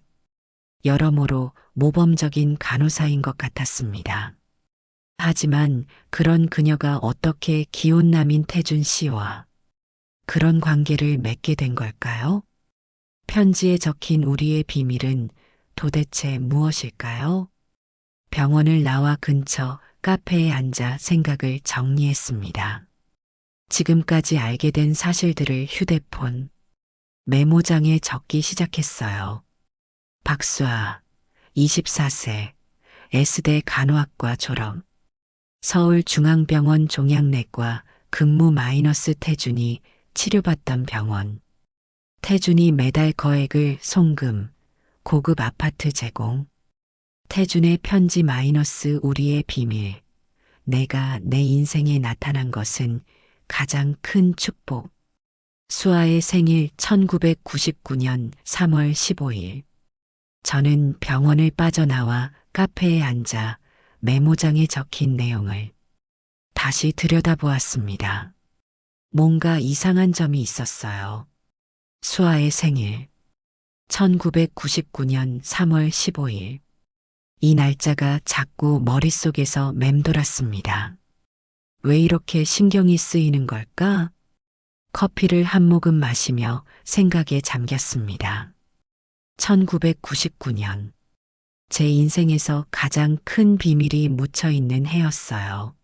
여러모로 모범적인 간호사인 것 같았습니다. 하지만 그런 그녀가 어떻게 기혼남인 태준 씨와 그런 관계를 맺게 된 걸까요? 편지에 적힌 우리의 비밀은 도대체 무엇일까요? 병원을 나와 근처 카페에 앉아 생각을 정리했습니다. 지금까지 알게 된 사실들을 휴대폰 메모장에 적기 시작했어요. 박수아, 24세, S대 간호학과 졸업, 서울중앙병원 종양내과 근무 마이너스 태준이 치료받던 병원. 태준이 매달 거액을 송금, 고급 아파트 제공. 태준의 편지 마이너스 우리의 비밀. 내가 내 인생에 나타난 것은 가장 큰 축복. 수아의 생일 1999년 3월 15일. 저는 병원을 빠져나와 카페에 앉아 메모장에 적힌 내용을 다시 들여다보았습니다. 뭔가 이상한 점이 있었어요. 수아의 생일 1999년 3월 15일. 이 날짜가 자꾸 머릿속에서 맴돌았습니다. 왜 이렇게 신경이 쓰이는 걸까? 커피를 한 모금 마시며 생각에 잠겼습니다. 1999년. 제 인생에서 가장 큰 비밀이 묻혀 있는 해였어요.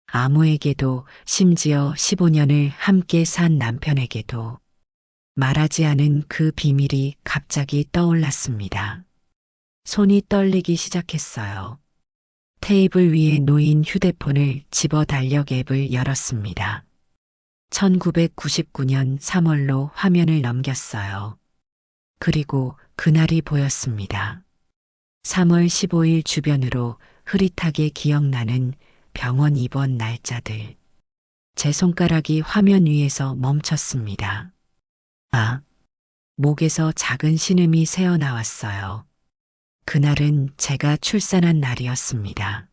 아무에게도, 심지어 15년을 함께 산 남편에게도 말하지 않은 그 비밀이 갑자기 떠올랐습니다. 손이 떨리기 시작했어요. 테이블 위에 놓인 휴대폰을 집어 달력 앱을 열었습니다. 1999년 3월로 화면을 넘겼어요. 그리고 그날이 보였습니다. 3월 15일 주변으로 흐릿하게 기억나는 병원 입원 날짜들. 제 손가락이 화면 위에서 멈췄습니다. 아, 목에서 작은 신음이 새어나왔어요. 그날은 제가 출산한 날이었습니다.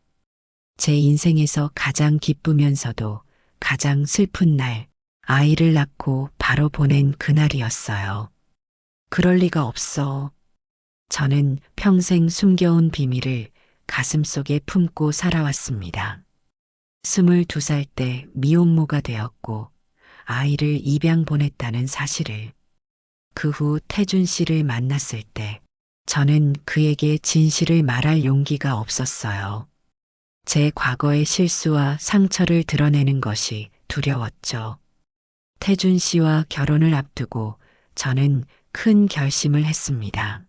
제 인생에서 가장 기쁘면서도 가장 슬픈 날, 아이를 낳고 바로 보낸 그날이었어요. 그럴 리가 없어. 저는 평생 숨겨온 비밀을 가슴속에 품고 살아왔습니다. 22살 때 미혼모가 되었고 아이를 입양 보냈다는 사실을. 그 후 태준 씨를 만났을 때 저는 그에게 진실을 말할 용기가 없었어요. 제 과거의 실수와 상처를 드러내는 것이 두려웠죠. 태준 씨와 결혼을 앞두고 저는 큰 결심을 했습니다.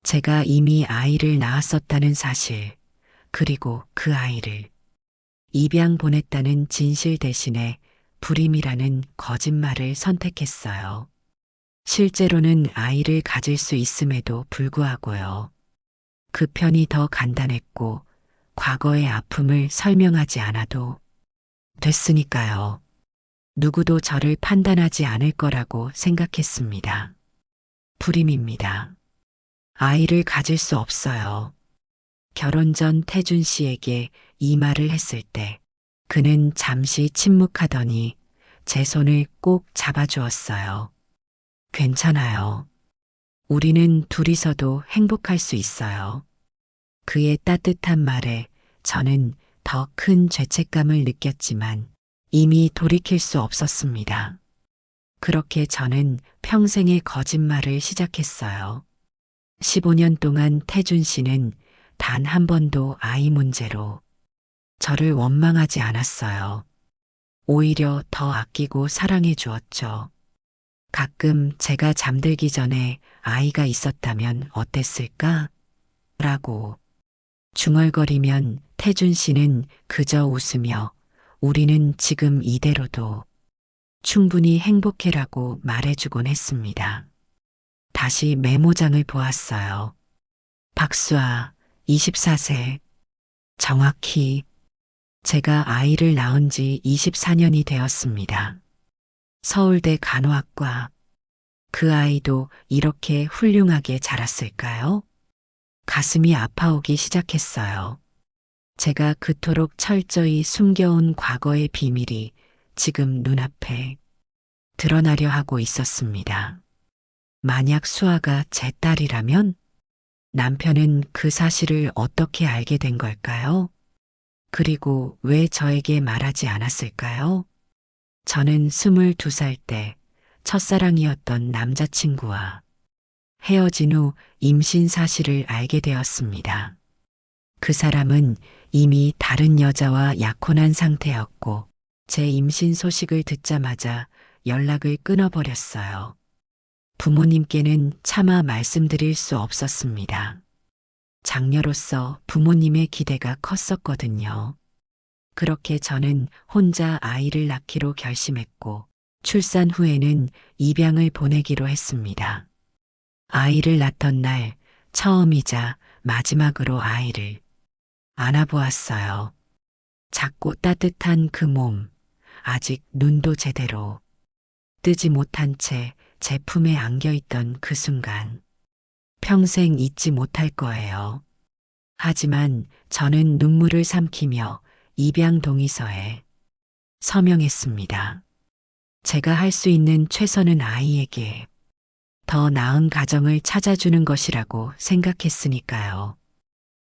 제가 이미 아이를 낳았었다는 사실, 그리고 그 아이를 입양 보냈다는 진실 대신에 불임이라는 거짓말을 선택했어요. 실제로는 아이를 가질 수 있음에도 불구하고요. 그 편이 더 간단했고 과거의 아픔을 설명하지 않아도 됐으니까요. 누구도 저를 판단하지 않을 거라고 생각했습니다. 불임입니다. 아이를 가질 수 없어요. 결혼 전 태준 씨에게 이 말을 했을 때 그는 잠시 침묵하더니 제 손을 꼭 잡아주었어요. 괜찮아요. 우리는 둘이서도 행복할 수 있어요. 그의 따뜻한 말에 저는 더 큰 죄책감을 느꼈지만 이미 돌이킬 수 없었습니다. 그렇게 저는 평생의 거짓말을 시작했어요. 15년 동안 태준 씨는 단 한 번도 아이 문제로 저를 원망하지 않았어요. 오히려 더 아끼고 사랑해 주었죠. 가끔 제가 잠들기 전에 아이가 있었다면 어땠을까? 라고 중얼거리면 태준 씨는 그저 웃으며 우리는 지금 이대로도 충분히 행복해라고 말해주곤 했습니다. 다시 메모장을 보았어요. 박수아, 24세. 정확히 제가 아이를 낳은 지 24년이 되었습니다. 서울대 간호학과. 그 아이도 이렇게 훌륭하게 자랐을까요? 가슴이 아파오기 시작했어요. 제가 그토록 철저히 숨겨온 과거의 비밀이 지금 눈앞에 드러나려 하고 있었습니다. 만약 수아가 제 딸이라면 남편은 그 사실을 어떻게 알게 된 걸까요? 그리고 왜 저에게 말하지 않았을까요? 저는 22살 때 첫사랑이었던 남자친구와 헤어진 후 임신 사실을 알게 되었습니다. 그 사람은 이미 다른 여자와 약혼한 상태였고 제 임신 소식을 듣자마자 연락을 끊어버렸어요. 부모님께는 차마 말씀드릴 수 없었습니다. 장녀로서 부모님의 기대가 컸었거든요. 그렇게 저는 혼자 아이를 낳기로 결심했고 출산 후에는 입양을 보내기로 했습니다. 아이를 낳던 날 처음이자 마지막으로 아이를 안아보았어요. 작고 따뜻한 그 몸, 아직 눈도 제대로 뜨지 못한 채 제 품에 안겨있던 그 순간, 평생 잊지 못할 거예요. 하지만 저는 눈물을 삼키며 입양 동의서에 서명했습니다. 제가 할 수 있는 최선은 아이에게 더 나은 가정을 찾아주는 것이라고 생각했으니까요.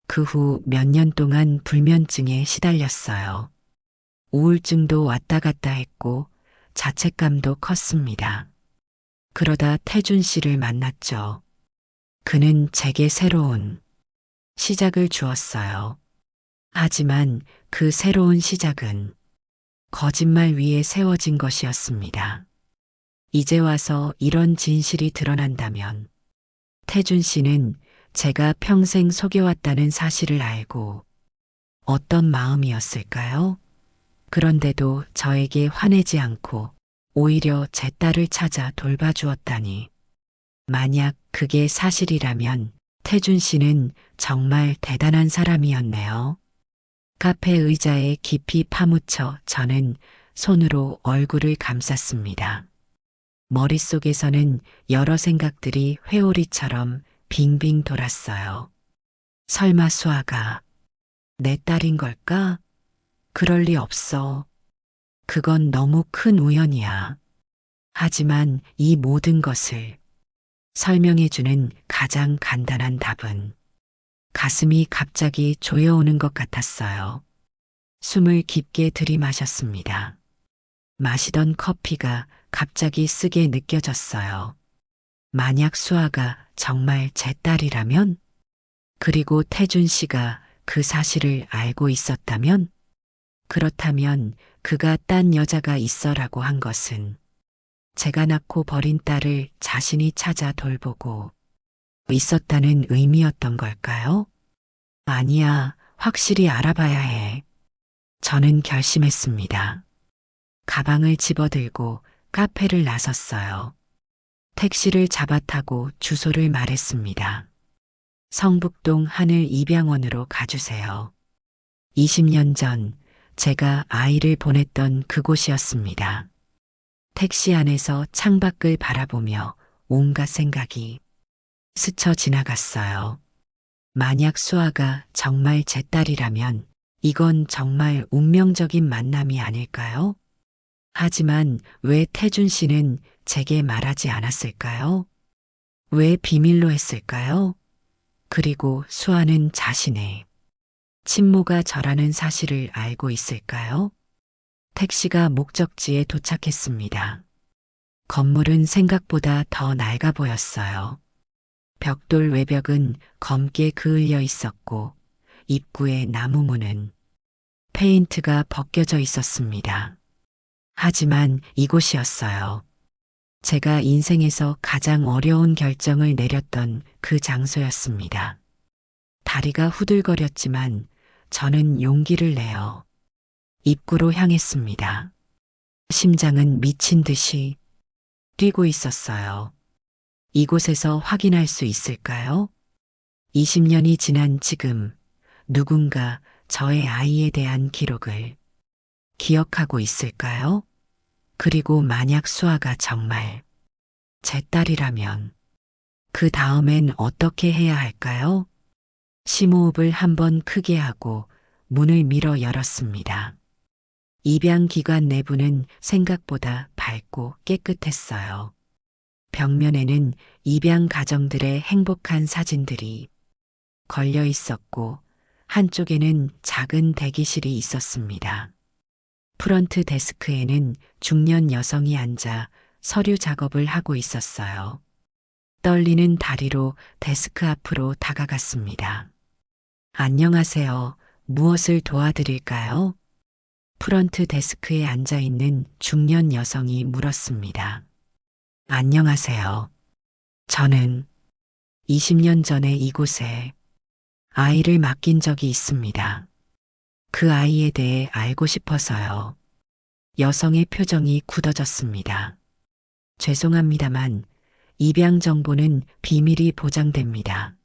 그 후 몇 년 동안 불면증에 시달렸어요. 우울증도 왔다 갔다 했고 자책감도 컸습니다. 그러다 태준 씨를 만났죠. 그는 제게 새로운 시작을 주었어요. 하지만 그 새로운 시작은 거짓말 위에 세워진 것이었습니다. 이제 와서 이런 진실이 드러난다면 태준 씨는 제가 평생 속여왔다는 사실을 알고 어떤 마음이었을까요? 그런데도 저에게 화내지 않고 오히려 제 딸을 찾아 돌봐주었다니. 만약 그게 사실이라면 태준 씨는 정말 대단한 사람이었네요. 카페 의자에 깊이 파묻혀 저는 손으로 얼굴을 감쌌습니다. 머릿속에서는 여러 생각들이 회오리처럼 빙빙 돌았어요. 설마 수아가 내 딸인 걸까? 그럴 리 없어. 그건 너무 큰 우연이야. 하지만 이 모든 것을 설명해주는 가장 간단한 답은 가슴이 갑자기 조여오는 것 같았어요. 숨을 깊게 들이마셨습니다. 마시던 커피가 갑자기 쓰게 느껴졌어요. 만약 수아가 정말 제 딸이라면, 그리고 태준 씨가 그 사실을 알고 있었다면, 그렇다면 그가 딴 여자가 있어라고 한 것은 제가 낳고 버린 딸을 자신이 찾아 돌보고 있었다는 의미였던 걸까요? 아니야, 확실히 알아봐야 해. 저는 결심했습니다. 가방을 집어들고 카페를 나섰어요. 택시를 잡아 타고 주소를 말했습니다. 성북동 하늘 입양원으로 가주세요. 20년 전 제가 아이를 보냈던 그곳이었습니다. 택시 안에서 창밖을 바라보며 온갖 생각이 스쳐 지나갔어요. 만약 수아가 정말 제 딸이라면 이건 정말 운명적인 만남이 아닐까요? 하지만 왜 태준 씨는 제게 말하지 않았을까요? 왜 비밀로 했을까요? 그리고 수아는 자신의 친모가 저라는 사실을 알고 있을까요? 택시가 목적지에 도착했습니다. 건물은 생각보다 더 낡아 보였어요. 벽돌 외벽은 검게 그을려 있었고 입구의 나무 문은 페인트가 벗겨져 있었습니다. 하지만 이곳이었어요. 제가 인생에서 가장 어려운 결정을 내렸던 그 장소였습니다. 다리가 후들거렸지만 저는 용기를 내어 입구로 향했습니다. 심장은 미친 듯이 뛰고 있었어요. 이곳에서 확인할 수 있을까요? 20년이 지난 지금 누군가 저의 아이에 대한 기록을 기억하고 있을까요? 그리고 만약 수아가 정말 제 딸이라면 그 다음엔 어떻게 해야 할까요? 심호흡을 한번 크게 하고 문을 밀어 열었습니다. 입양기관 내부는 생각보다 밝고 깨끗했어요. 벽면에는 입양 가정들의 행복한 사진들이 걸려 있었고 한쪽에는 작은 대기실이 있었습니다. 프런트 데스크에는 중년 여성이 앉아 서류 작업을 하고 있었어요. 떨리는 다리로 데스크 앞으로 다가갔습니다. 안녕하세요. 무엇을 도와드릴까요? 프런트 데스크에 앉아 있는 중년 여성이 물었습니다. 안녕하세요. 저는 20년 전에 이곳에 아이를 맡긴 적이 있습니다. 그 아이에 대해 알고 싶어서요. 여성의 표정이 굳어졌습니다. 죄송합니다만 입양 정보는 비밀이 보장됩니다.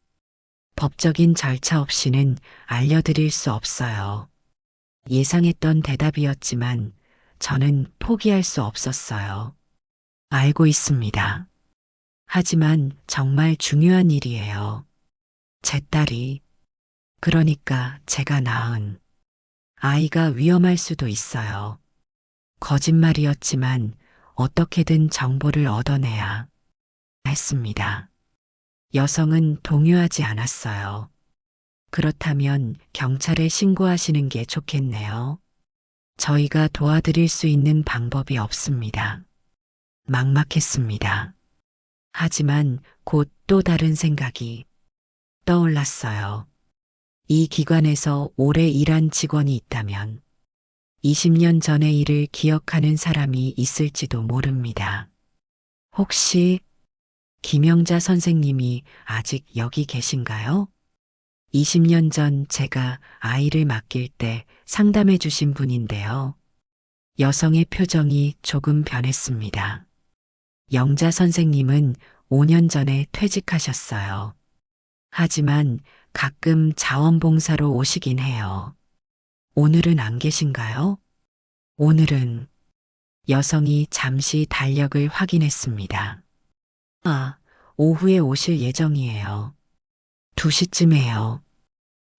법적인 절차 없이는 알려드릴 수 없어요. 예상했던 대답이었지만 저는 포기할 수 없었어요. 알고 있습니다. 하지만 정말 중요한 일이에요. 제 딸이, 그러니까 제가 낳은 아이가 위험할 수도 있어요. 거짓말이었지만 어떻게든 정보를 얻어내야 했습니다. 여성은 동요하지 않았어요. 그렇다면 경찰에 신고하시는 게 좋겠네요. 저희가 도와드릴 수 있는 방법이 없습니다. 막막했습니다. 하지만 곧 또 다른 생각이 떠올랐어요. 이 기관에서 오래 일한 직원이 있다면 20년 전의 일을 기억하는 사람이 있을지도 모릅니다. 혹시 김영자 선생님이 아직 여기 계신가요? 20년 전 제가 아이를 맡길 때 상담해 주신 분인데요. 여성의 표정이 조금 변했습니다. 영자 선생님은 5년 전에 퇴직하셨어요. 하지만 가끔 자원봉사로 오시긴 해요. 오늘은 안 계신가요? 오늘은 여성이 잠시 달력을 확인했습니다. 아, 오후에 오실 예정이에요. 2시쯤에요.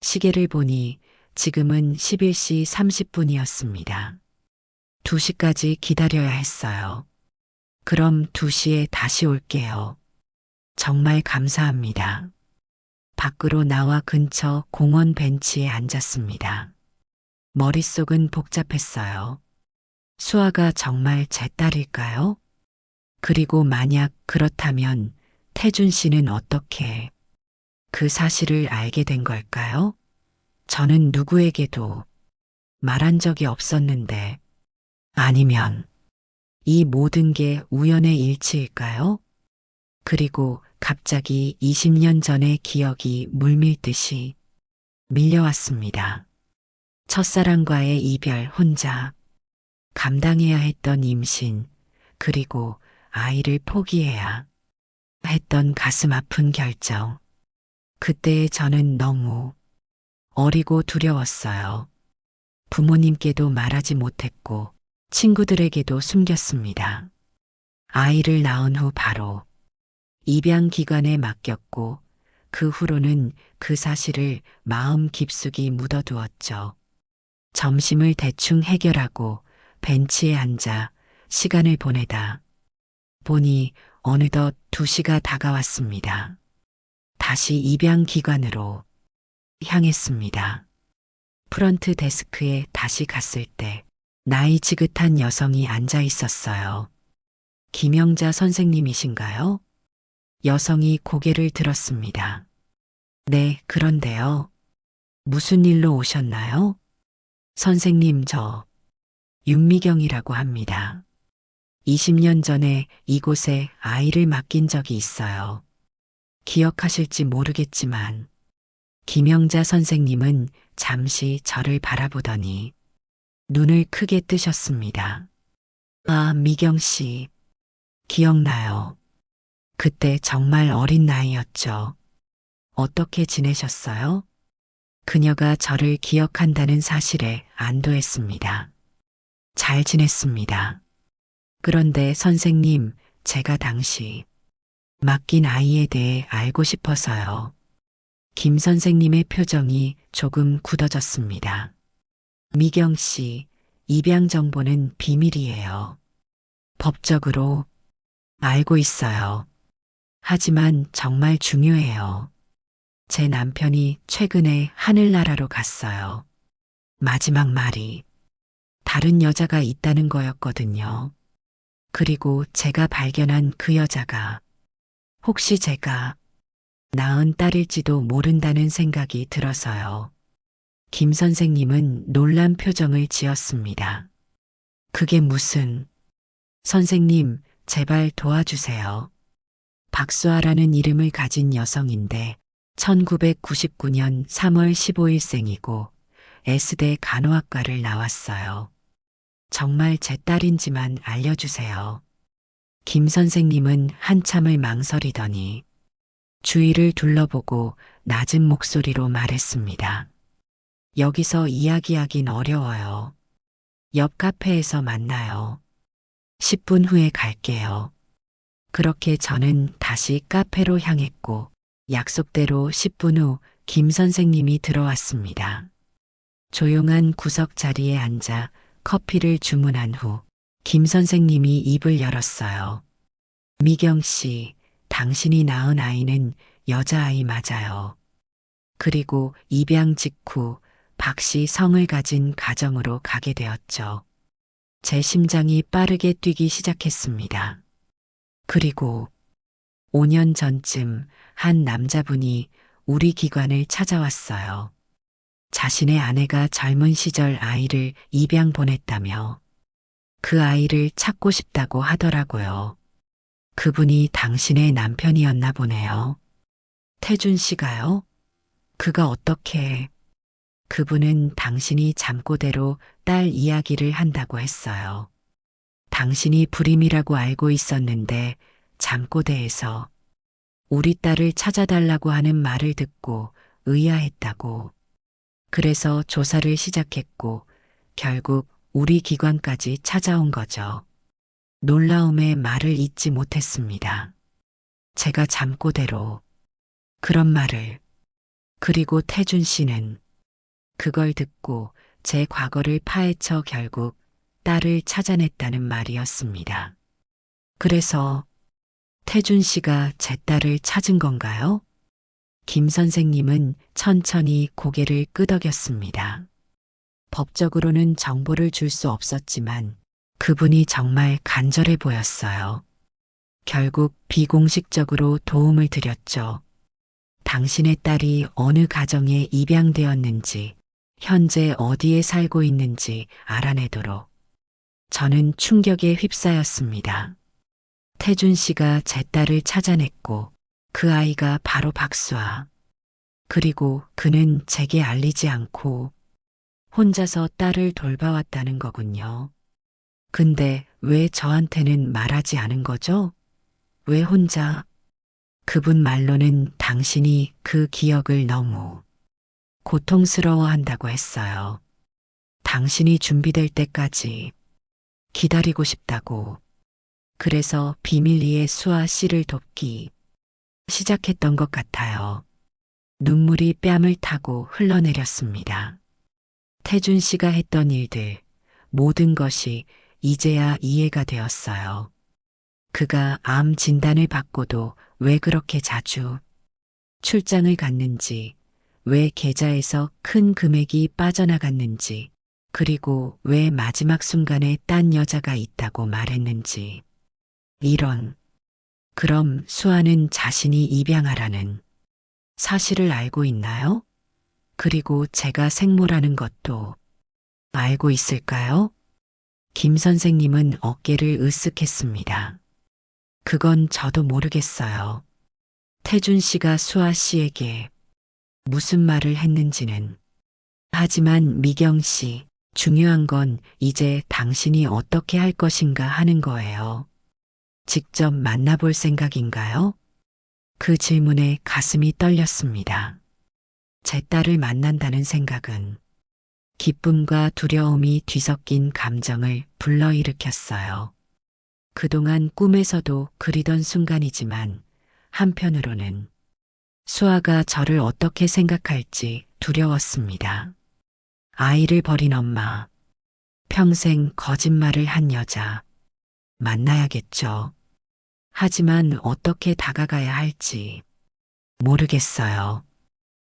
시계를 보니 지금은 11시 30분이었습니다. 2시까지 기다려야 했어요. 그럼 2시에 다시 올게요. 정말 감사합니다. 밖으로 나와 근처 공원 벤치에 앉았습니다. 머릿속은 복잡했어요. 수아가 정말 제 딸일까요? 그리고 만약 그렇다면 태준 씨는 어떻게 그 사실을 알게 된 걸까요? 저는 누구에게도 말한 적이 없었는데, 아니면 이 모든 게 우연의 일치일까요? 그리고 갑자기 20년 전의 기억이 물밀듯이 밀려왔습니다. 첫사랑과의 이별 혼자 감당해야 했던 임신, 그리고 아이를 포기해야 했던 가슴 아픈 결정. 그때의 저는 너무 어리고 두려웠어요. 부모님께도 말하지 못했고 친구들에게도 숨겼습니다. 아이를 낳은 후 바로 입양기관에 맡겼고 그 후로는 그 사실을 마음 깊숙이 묻어두었죠. 점심을 대충 해결하고 벤치에 앉아 시간을 보내다 보니 어느덧 2시가 다가왔습니다. 다시 입양기관으로 향했습니다. 프런트 데스크에 다시 갔을 때 나이 지긋한 여성이 앉아 있었어요. 김영자 선생님이신가요? 여성이 고개를 들었습니다. 네, 그런데요. 무슨 일로 오셨나요? 선생님, 저 윤미경이라고 합니다. 20년 전에 이곳에 아이를 맡긴 적이 있어요. 기억하실지 모르겠지만 김영자 선생님은 잠시 저를 바라보더니 눈을 크게 뜨셨습니다. 아, 미경 씨. 기억나요. 그때 정말 어린 나이였죠. 어떻게 지내셨어요? 그녀가 저를 기억한다는 사실에 안도했습니다. 잘 지냈습니다. 그런데 선생님, 제가 당시 맡긴 아이에 대해 알고 싶어서요. 김 선생님의 표정이 조금 굳어졌습니다. 미경 씨, 입양 정보는 비밀이에요. 법적으로 알고 있어요. 하지만 정말 중요해요. 제 남편이 최근에 하늘나라로 갔어요. 마지막 말이 다른 여자가 있다는 거였거든요. 그리고 제가 발견한 그 여자가 혹시 제가 낳은 딸일지도 모른다는 생각이 들어서요. 김 선생님은 놀란 표정을 지었습니다. 그게 무슨... 선생님, 제발 도와주세요. 박수아라는 이름을 가진 여성인데 1999년 3월 15일생이고 S대 간호학과를 나왔어요. 정말 제 딸인지만 알려주세요. 김 선생님은 한참을 망설이더니 주위를 둘러보고 낮은 목소리로 말했습니다. 여기서 이야기하긴 어려워요. 옆 카페에서 만나요. 10분 후에 갈게요. 그렇게 저는 다시 카페로 향했고 약속대로 10분 후 김 선생님이 들어왔습니다. 조용한 구석 자리에 앉아 커피를 주문한 후 김 선생님이 입을 열었어요. 미경 씨, 당신이 낳은 아이는 여자아이 맞아요. 그리고 입양 직후 박 씨 성을 가진 가정으로 가게 되었죠. 제 심장이 빠르게 뛰기 시작했습니다. 그리고 5년 전쯤 한 남자분이 우리 기관을 찾아왔어요. 자신의 아내가 젊은 시절 아이를 입양 보냈다며 그 아이를 찾고 싶다고 하더라고요. 그분이 당신의 남편이었나 보네요. 태준 씨가요? 그가 어떻게... 그분은 당신이 잠꼬대로 딸 이야기를 한다고 했어요. 당신이 불임이라고 알고 있었는데 잠꼬대에서 우리 딸을 찾아달라고 하는 말을 듣고 의아했다고. 그래서 조사를 시작했고 결국 우리 기관까지 찾아온 거죠. 놀라움에 말을 잇지 못했습니다. 제가 잠꼬대로 그런 말을... 그리고 태준 씨는 그걸 듣고 제 과거를 파헤쳐 결국 딸을 찾아냈다는 말이었습니다. 그래서 태준 씨가 제 딸을 찾은 건가요? 김 선생님은 천천히 고개를 끄덕였습니다. 법적으로는 정보를 줄 수 없었지만 그분이 정말 간절해 보였어요. 결국 비공식적으로 도움을 드렸죠. 당신의 딸이 어느 가정에 입양되었는지, 현재 어디에 살고 있는지 알아내도록. 저는 충격에 휩싸였습니다. 태준 씨가 제 딸을 찾아냈고 그 아이가 바로 박수아. 그리고 그는 제게 알리지 않고 혼자서 딸을 돌봐왔다는 거군요. 근데 왜 저한테는 말하지 않은 거죠? 왜 혼자? 그분 말로는 당신이 그 기억을 너무 고통스러워한다고 했어요. 당신이 준비될 때까지 기다리고 싶다고. 그래서 비밀리에 수아 씨를 돕기 시작했던 것 같아요. 눈물이 뺨을 타고 흘러내렸습니다. 태준 씨가 했던 일들, 모든 것이 이제야 이해가 되었어요. 그가 암 진단을 받고도 왜 그렇게 자주 출장을 갔는지, 왜 계좌에서 큰 금액이 빠져나갔는지, 그리고 왜 마지막 순간에 딴 여자가 있다고 말했는지. 그럼 수아는 자신이 입양하라는 사실을 알고 있나요? 그리고 제가 생모라는 것도 알고 있을까요? 김 선생님은 어깨를 으쓱했습니다. 그건 저도 모르겠어요. 태준 씨가 수아 씨에게 무슨 말을 했는지는. 하지만 미경 씨, 중요한 건 이제 당신이 어떻게 할 것인가 하는 거예요. 직접 만나볼 생각인가요? 그 질문에 가슴이 떨렸습니다. 제 딸을 만난다는 생각은 기쁨과 두려움이 뒤섞인 감정을 불러일으켰어요. 그동안 꿈에서도 그리던 순간이지만 한편으로는 수아가 저를 어떻게 생각할지 두려웠습니다. 아이를 버린 엄마, 평생 거짓말을 한 여자, 만나야겠죠. 하지만 어떻게 다가가야 할지 모르겠어요.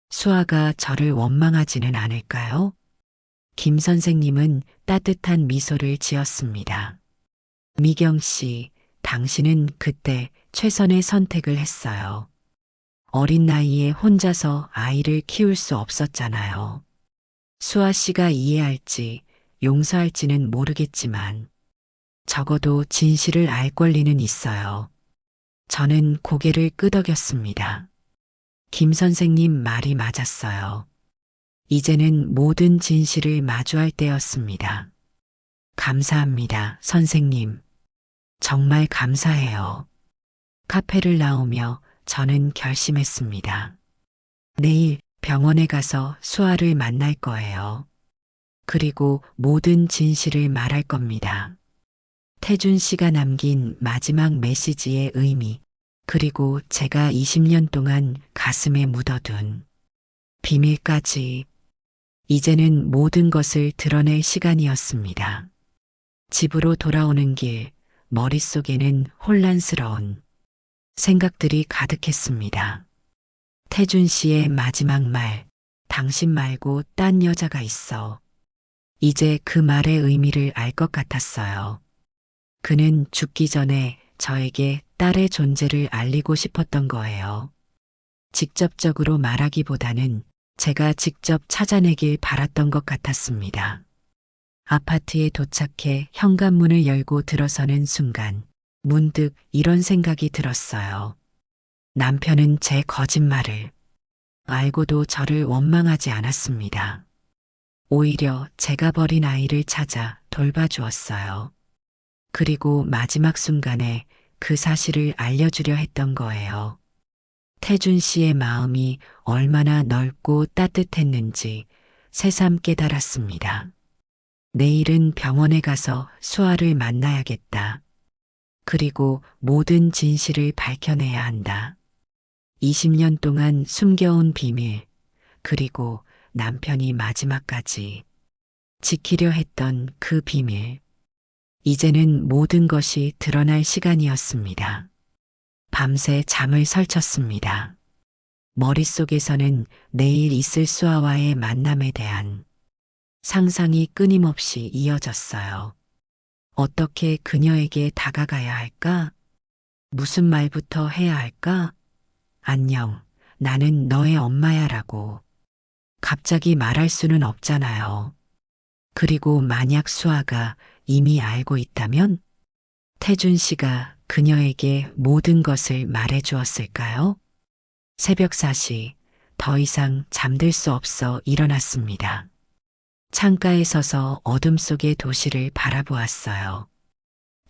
수아가 저를 원망하지는 않을까요? 김 선생님은 따뜻한 미소를 지었습니다. 미경 씨, 당신은 그때 최선의 선택을 했어요. 어린 나이에 혼자서 아이를 키울 수 없었잖아요. 수아 씨가 이해할지 용서할지는 모르겠지만 적어도 진실을 알 권리는 있어요. 저는 고개를 끄덕였습니다. 김 선생님 말이 맞았어요. 이제는 모든 진실을 마주할 때였습니다. 감사합니다, 선생님. 정말 감사해요. 카페를 나오며 저는 결심했습니다. 내일 병원에 가서 수아를 만날 거예요. 그리고 모든 진실을 말할 겁니다. 태준 씨가 남긴 마지막 메시지의 의미, 그리고 제가 20년 동안 가슴에 묻어둔 비밀까지. 이제는 모든 것을 드러낼 시간이었습니다. 집으로 돌아오는 길, 머릿속에는 혼란스러운 생각들이 가득했습니다. 태준 씨의 마지막 말, 당신 말고 딴 여자가 있어. 이제 그 말의 의미를 알 것 같았어요. 그는 죽기 전에 저에게 딸의 존재를 알리고 싶었던 거예요. 직접적으로 말하기보다는 제가 직접 찾아내길 바랐던 것 같았습니다. 아파트에 도착해 현관문을 열고 들어서는 순간 문득 이런 생각이 들었어요. 남편은 제 거짓말을 알고도 저를 원망하지 않았습니다. 오히려 제가 버린 아이를 찾아 돌봐주었어요. 그리고 마지막 순간에 그 사실을 알려주려 했던 거예요. 태준 씨의 마음이 얼마나 넓고 따뜻했는지 새삼 깨달았습니다. 내일은 병원에 가서 수아를 만나야겠다. 그리고 모든 진실을 밝혀내야 한다. 20년 동안 숨겨온 비밀, 그리고 남편이 마지막까지 지키려 했던 그 비밀. 이제는 모든 것이 드러날 시간이었습니다. 밤새 잠을 설쳤습니다. 머릿속에서는 내일 있을 수아와의 만남에 대한 상상이 끊임없이 이어졌어요. 어떻게 그녀에게 다가가야 할까? 무슨 말부터 해야 할까? 안녕, 나는 너의 엄마야라고. 갑자기 말할 수는 없잖아요. 그리고 만약 수아가 이미 알고 있다면? 태준 씨가 그녀에게 모든 것을 말해 주었을까요? 새벽 4시, 더 이상 잠들 수 없어 일어났습니다. 창가에 서서 어둠 속의 도시를 바라보았어요.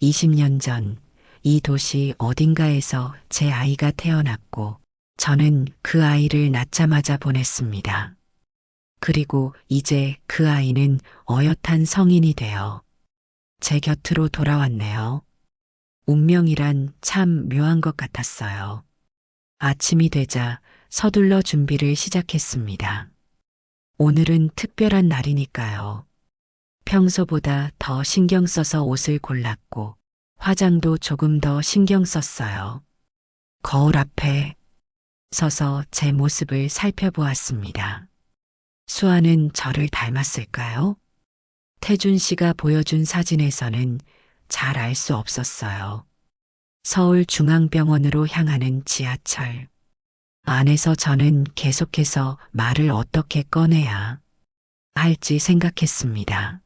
20년 전, 이 도시 어딘가에서 제 아이가 태어났고, 저는 그 아이를 낳자마자 보냈습니다. 그리고 이제 그 아이는 어엿한 성인이 되어 제 곁으로 돌아왔네요. 운명이란 참 묘한 것 같았어요. 아침이 되자 서둘러 준비를 시작했습니다. 오늘은 특별한 날이니까요. 평소보다 더 신경 써서 옷을 골랐고 화장도 조금 더 신경 썼어요. 거울 앞에 서서 제 모습을 살펴보았습니다. 수아는 저를 닮았을까요? 태준 씨가 보여준 사진에서는 잘 알 수 없었어요. 서울중앙병원으로 향하는 지하철. 안에서 저는 계속해서 말을 어떻게 꺼내야 할지 생각했습니다.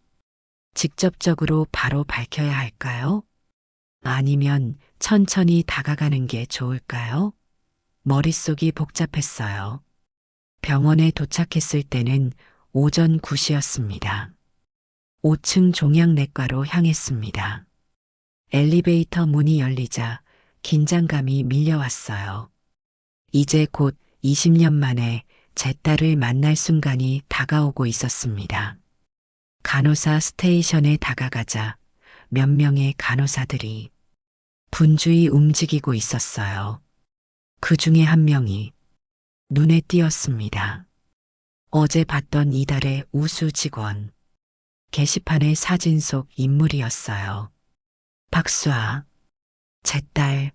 직접적으로 바로 밝혀야 할까요? 아니면 천천히 다가가는 게 좋을까요? 머릿속이 복잡했어요. 병원에 도착했을 때는 오전 9시였습니다. 5층 종양내과로 향했습니다. 엘리베이터 문이 열리자 긴장감이 밀려왔어요. 이제 곧 20년 만에 제 딸을 만날 순간이 다가오고 있었습니다. 간호사 스테이션에 다가가자 몇 명의 간호사들이 분주히 움직이고 있었어요. 그 중에 한 명이 눈에 띄었습니다. 어제 봤던 이달의 우수 직원. 게시판의 사진 속 인물이었어요. 박수아, 제 딸.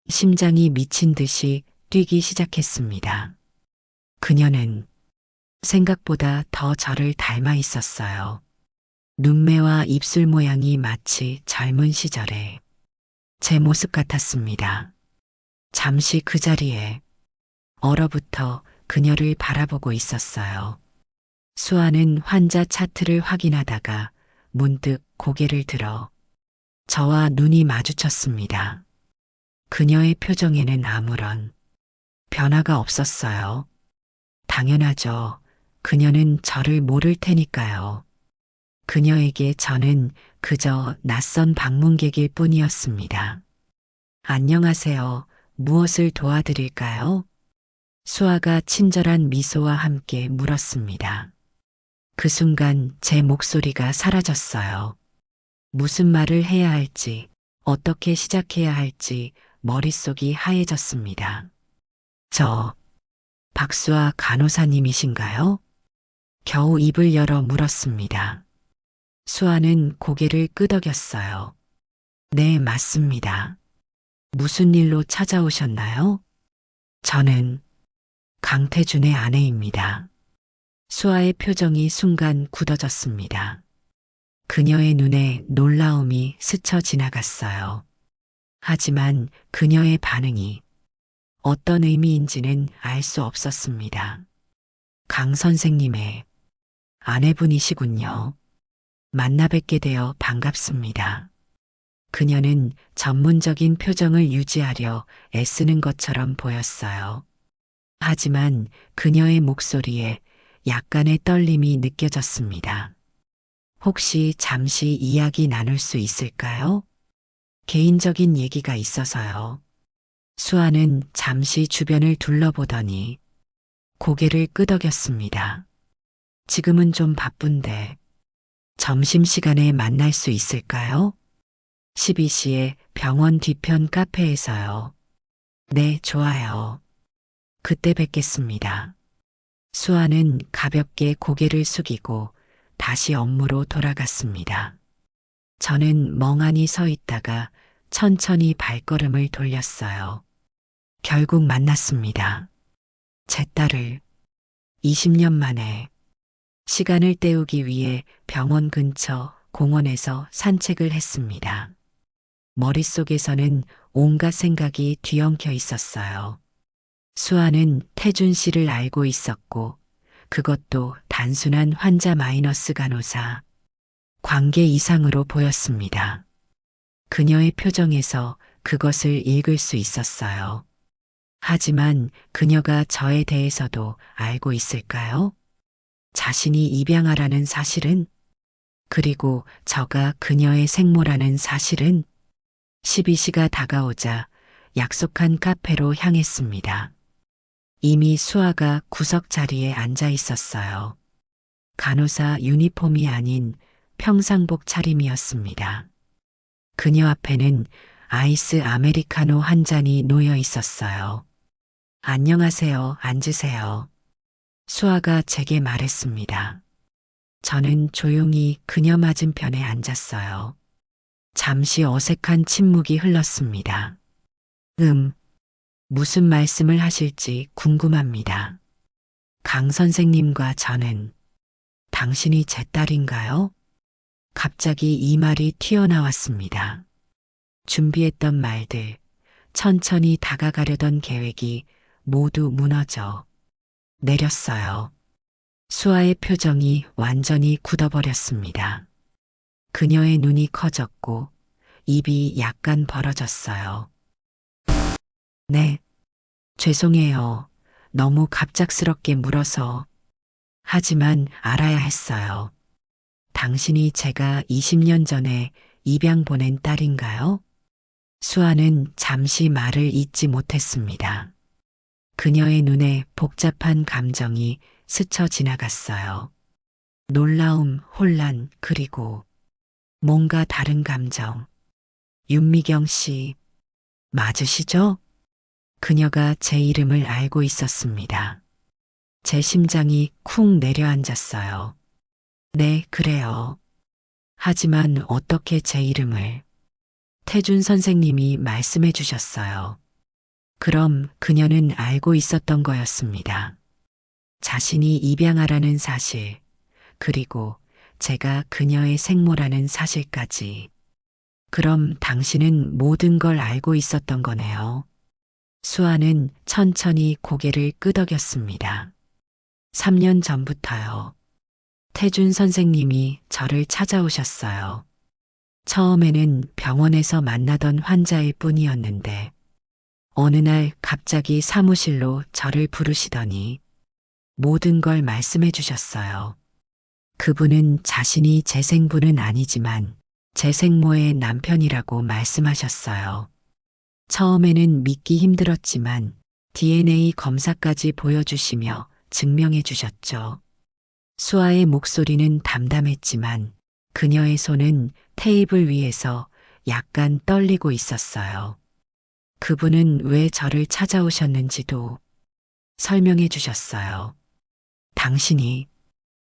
심장이 미친 듯이 뛰기 시작했습니다. 그녀는 생각보다 더 저를 닮아 있었어요. 눈매와 입술 모양이 마치 젊은 시절에 제 모습 같았습니다. 잠시 그 자리에 얼어붙어 그녀를 바라보고 있었어요. 수아는 환자 차트를 확인하다가 문득 고개를 들어 저와 눈이 마주쳤습니다. 그녀의 표정에는 아무런 변화가 없었어요. 당연하죠. 그녀는 저를 모를 테니까요. 그녀에게 저는 그저 낯선 방문객일 뿐이었습니다. 안녕하세요. 무엇을 도와드릴까요? 수아가 친절한 미소와 함께 물었습니다. 그 순간 제 목소리가 사라졌어요. 무슨 말을 해야 할지, 어떻게 시작해야 할지 머릿속이 하얘졌습니다. 저, 박수아 간호사님이신가요? 겨우 입을 열어 물었습니다. 수아는 고개를 끄덕였어요. 네, 맞습니다. 무슨 일로 찾아오셨나요? 저는 강태준의 아내입니다. 수아의 표정이 순간 굳어졌습니다. 그녀의 눈에 놀라움이 스쳐 지나갔어요. 하지만 그녀의 반응이 어떤 의미인지는 알 수 없었습니다. 강 선생님의 아내분이시군요. 만나 뵙게 되어 반갑습니다. 그녀는 전문적인 표정을 유지하려 애쓰는 것처럼 보였어요. 하지만 그녀의 목소리에 약간의 떨림이 느껴졌습니다. 혹시 잠시 이야기 나눌 수 있을까요? 개인적인 얘기가 있어서요. 수아는 잠시 주변을 둘러보더니 고개를 끄덕였습니다. 지금은 좀 바쁜데 점심시간에 만날 수 있을까요? 12시에 병원 뒤편 카페에서요. 네, 좋아요. 그때 뵙겠습니다. 수아는 가볍게 고개를 숙이고 다시 업무로 돌아갔습니다. 저는 멍하니 서 있다가 천천히 발걸음을 돌렸어요. 결국 만났습니다. 제 딸을 20년 만에 시간을 때우기 위해 병원 근처 공원에서 산책을 했습니다. 머릿속에서는 온갖 생각이 뒤엉켜 있었어요. 수아는 태준 씨를 알고 있었고, 그것도 단순한 환자 마이너스 간호사, 관계 이상으로 보였습니다. 그녀의 표정에서 그것을 읽을 수 있었어요. 하지만 그녀가 저에 대해서도 알고 있을까요? 자신이 입양아라는 사실은, 그리고 저가 그녀의 생모라는 사실은 12시가 다가오자 약속한 카페로 향했습니다. 이미 수아가 구석 자리에 앉아 있었어요. 간호사 유니폼이 아닌 평상복 차림이었습니다. 그녀 앞에는 아이스 아메리카노 한 잔이 놓여 있었어요. 안녕하세요. 앉으세요. 수아가 제게 말했습니다. 저는 조용히 그녀 맞은편에 앉았어요. 잠시 어색한 침묵이 흘렀습니다. 무슨 말씀을 하실지 궁금합니다. 강 선생님과 저는 당신이 제 딸인가요? 갑자기 이 말이 튀어나왔습니다. 준비했던 말들, 천천히 다가가려던 계획이 모두 무너져 내렸어요. 수아의 표정이 완전히 굳어버렸습니다. 그녀의 눈이 커졌고 입이 약간 벌어졌어요. 네, 죄송해요. 너무 갑작스럽게 물어서. 하지만 알아야 했어요. 당신이 제가 20년 전에 입양 보낸 딸인가요? 수아는 잠시 말을 잇지 못했습니다. 그녀의 눈에 복잡한 감정이 스쳐 지나갔어요. 놀라움, 혼란, 그리고 뭔가 다른 감정. 윤미경 씨, 맞으시죠? 그녀가 제 이름을 알고 있었습니다. 제 심장이 쿵 내려앉았어요. 네, 그래요. 하지만 어떻게 제 이름을? 태준 선생님이 말씀해 주셨어요. 그럼 그녀는 알고 있었던 거였습니다. 자신이 입양아라는 사실, 그리고 제가 그녀의 생모라는 사실까지. 그럼 당신은 모든 걸 알고 있었던 거네요. 수아는 천천히 고개를 끄덕였습니다. 3년 전부터요. 태준 선생님이 저를 찾아오셨어요. 처음에는 병원에서 만나던 환자일 뿐이었는데, 어느 날 갑자기 사무실로 저를 부르시더니 모든 걸 말씀해 주셨어요. 그분은 자신이 제 생부는 아니지만 제 생모의 남편이라고 말씀하셨어요. 처음에는 믿기 힘들었지만 DNA 검사까지 보여주시며 증명해 주셨죠. 수아의 목소리는 담담했지만 그녀의 손은 테이블 위에서 약간 떨리고 있었어요. 그분은 왜 저를 찾아오셨는지도 설명해 주셨어요. 당신이,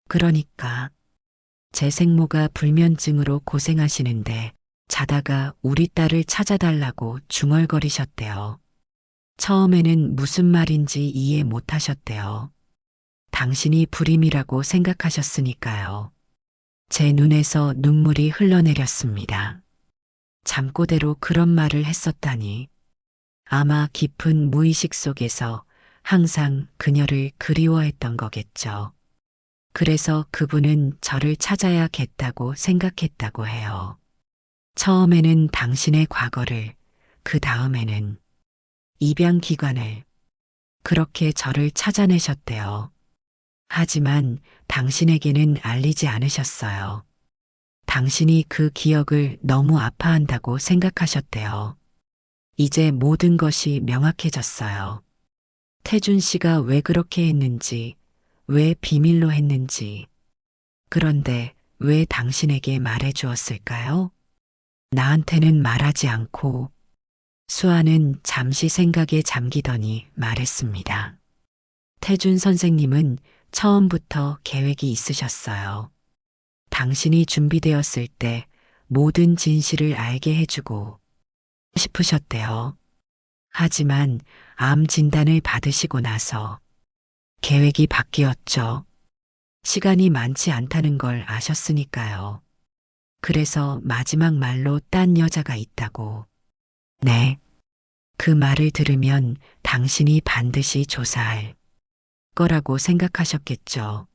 그러니까 제 생모가 불면증으로 고생하시는데 자다가 우리 딸을 찾아달라고 중얼거리셨대요. 처음에는 무슨 말인지 이해 못 하셨대요. 당신이 불임이라고 생각하셨으니까요. 제 눈에서 눈물이 흘러내렸습니다. 잠꼬대로 그런 말을 했었다니. 아마 깊은 무의식 속에서 항상 그녀를 그리워했던 거겠죠. 그래서 그분은 저를 찾아야겠다고 생각했다고 해요. 처음에는 당신의 과거를, 그 다음에는 입양기관을, 그렇게 저를 찾아내셨대요. 하지만 당신에게는 알리지 않으셨어요. 당신이 그 기억을 너무 아파한다고 생각하셨대요. 이제 모든 것이 명확해졌어요. 태준 씨가 왜 그렇게 했는지, 왜 비밀로 했는지. 그런데 왜 당신에게 말해 주었을까요? 나한테는 말하지 않고. 수아는 잠시 생각에 잠기더니 말했습니다. 태준 선생님은 처음부터 계획이 있으셨어요. 당신이 준비되었을 때 모든 진실을 알게 해주고 싶으셨대요. 하지만 암 진단을 받으시고 나서 계획이 바뀌었죠. 시간이 많지 않다는 걸 아셨으니까요. 그래서 마지막 말로 딴 여자가 있다고. 네. 그 말을 들으면 당신이 반드시 조사할 거라고 생각하셨겠죠.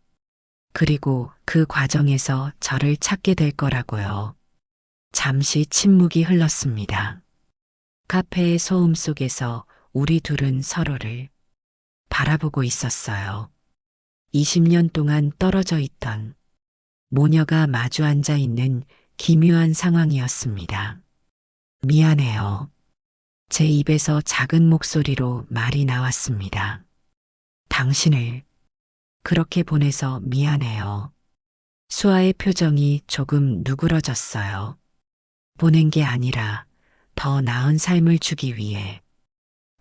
그리고 그 과정에서 저를 찾게 될 거라고요. 잠시 침묵이 흘렀습니다. 카페의 소음 속에서 우리 둘은 서로를 바라보고 있었어요. 20년 동안 떨어져 있던 모녀가 마주 앉아 있는 기묘한 상황이었습니다. 미안해요. 제 입에서 작은 목소리로 말이 나왔습니다. 당신을 그렇게 보내서 미안해요. 수아의 표정이 조금 누그러졌어요. 보낸 게 아니라 더 나은 삶을 주기 위해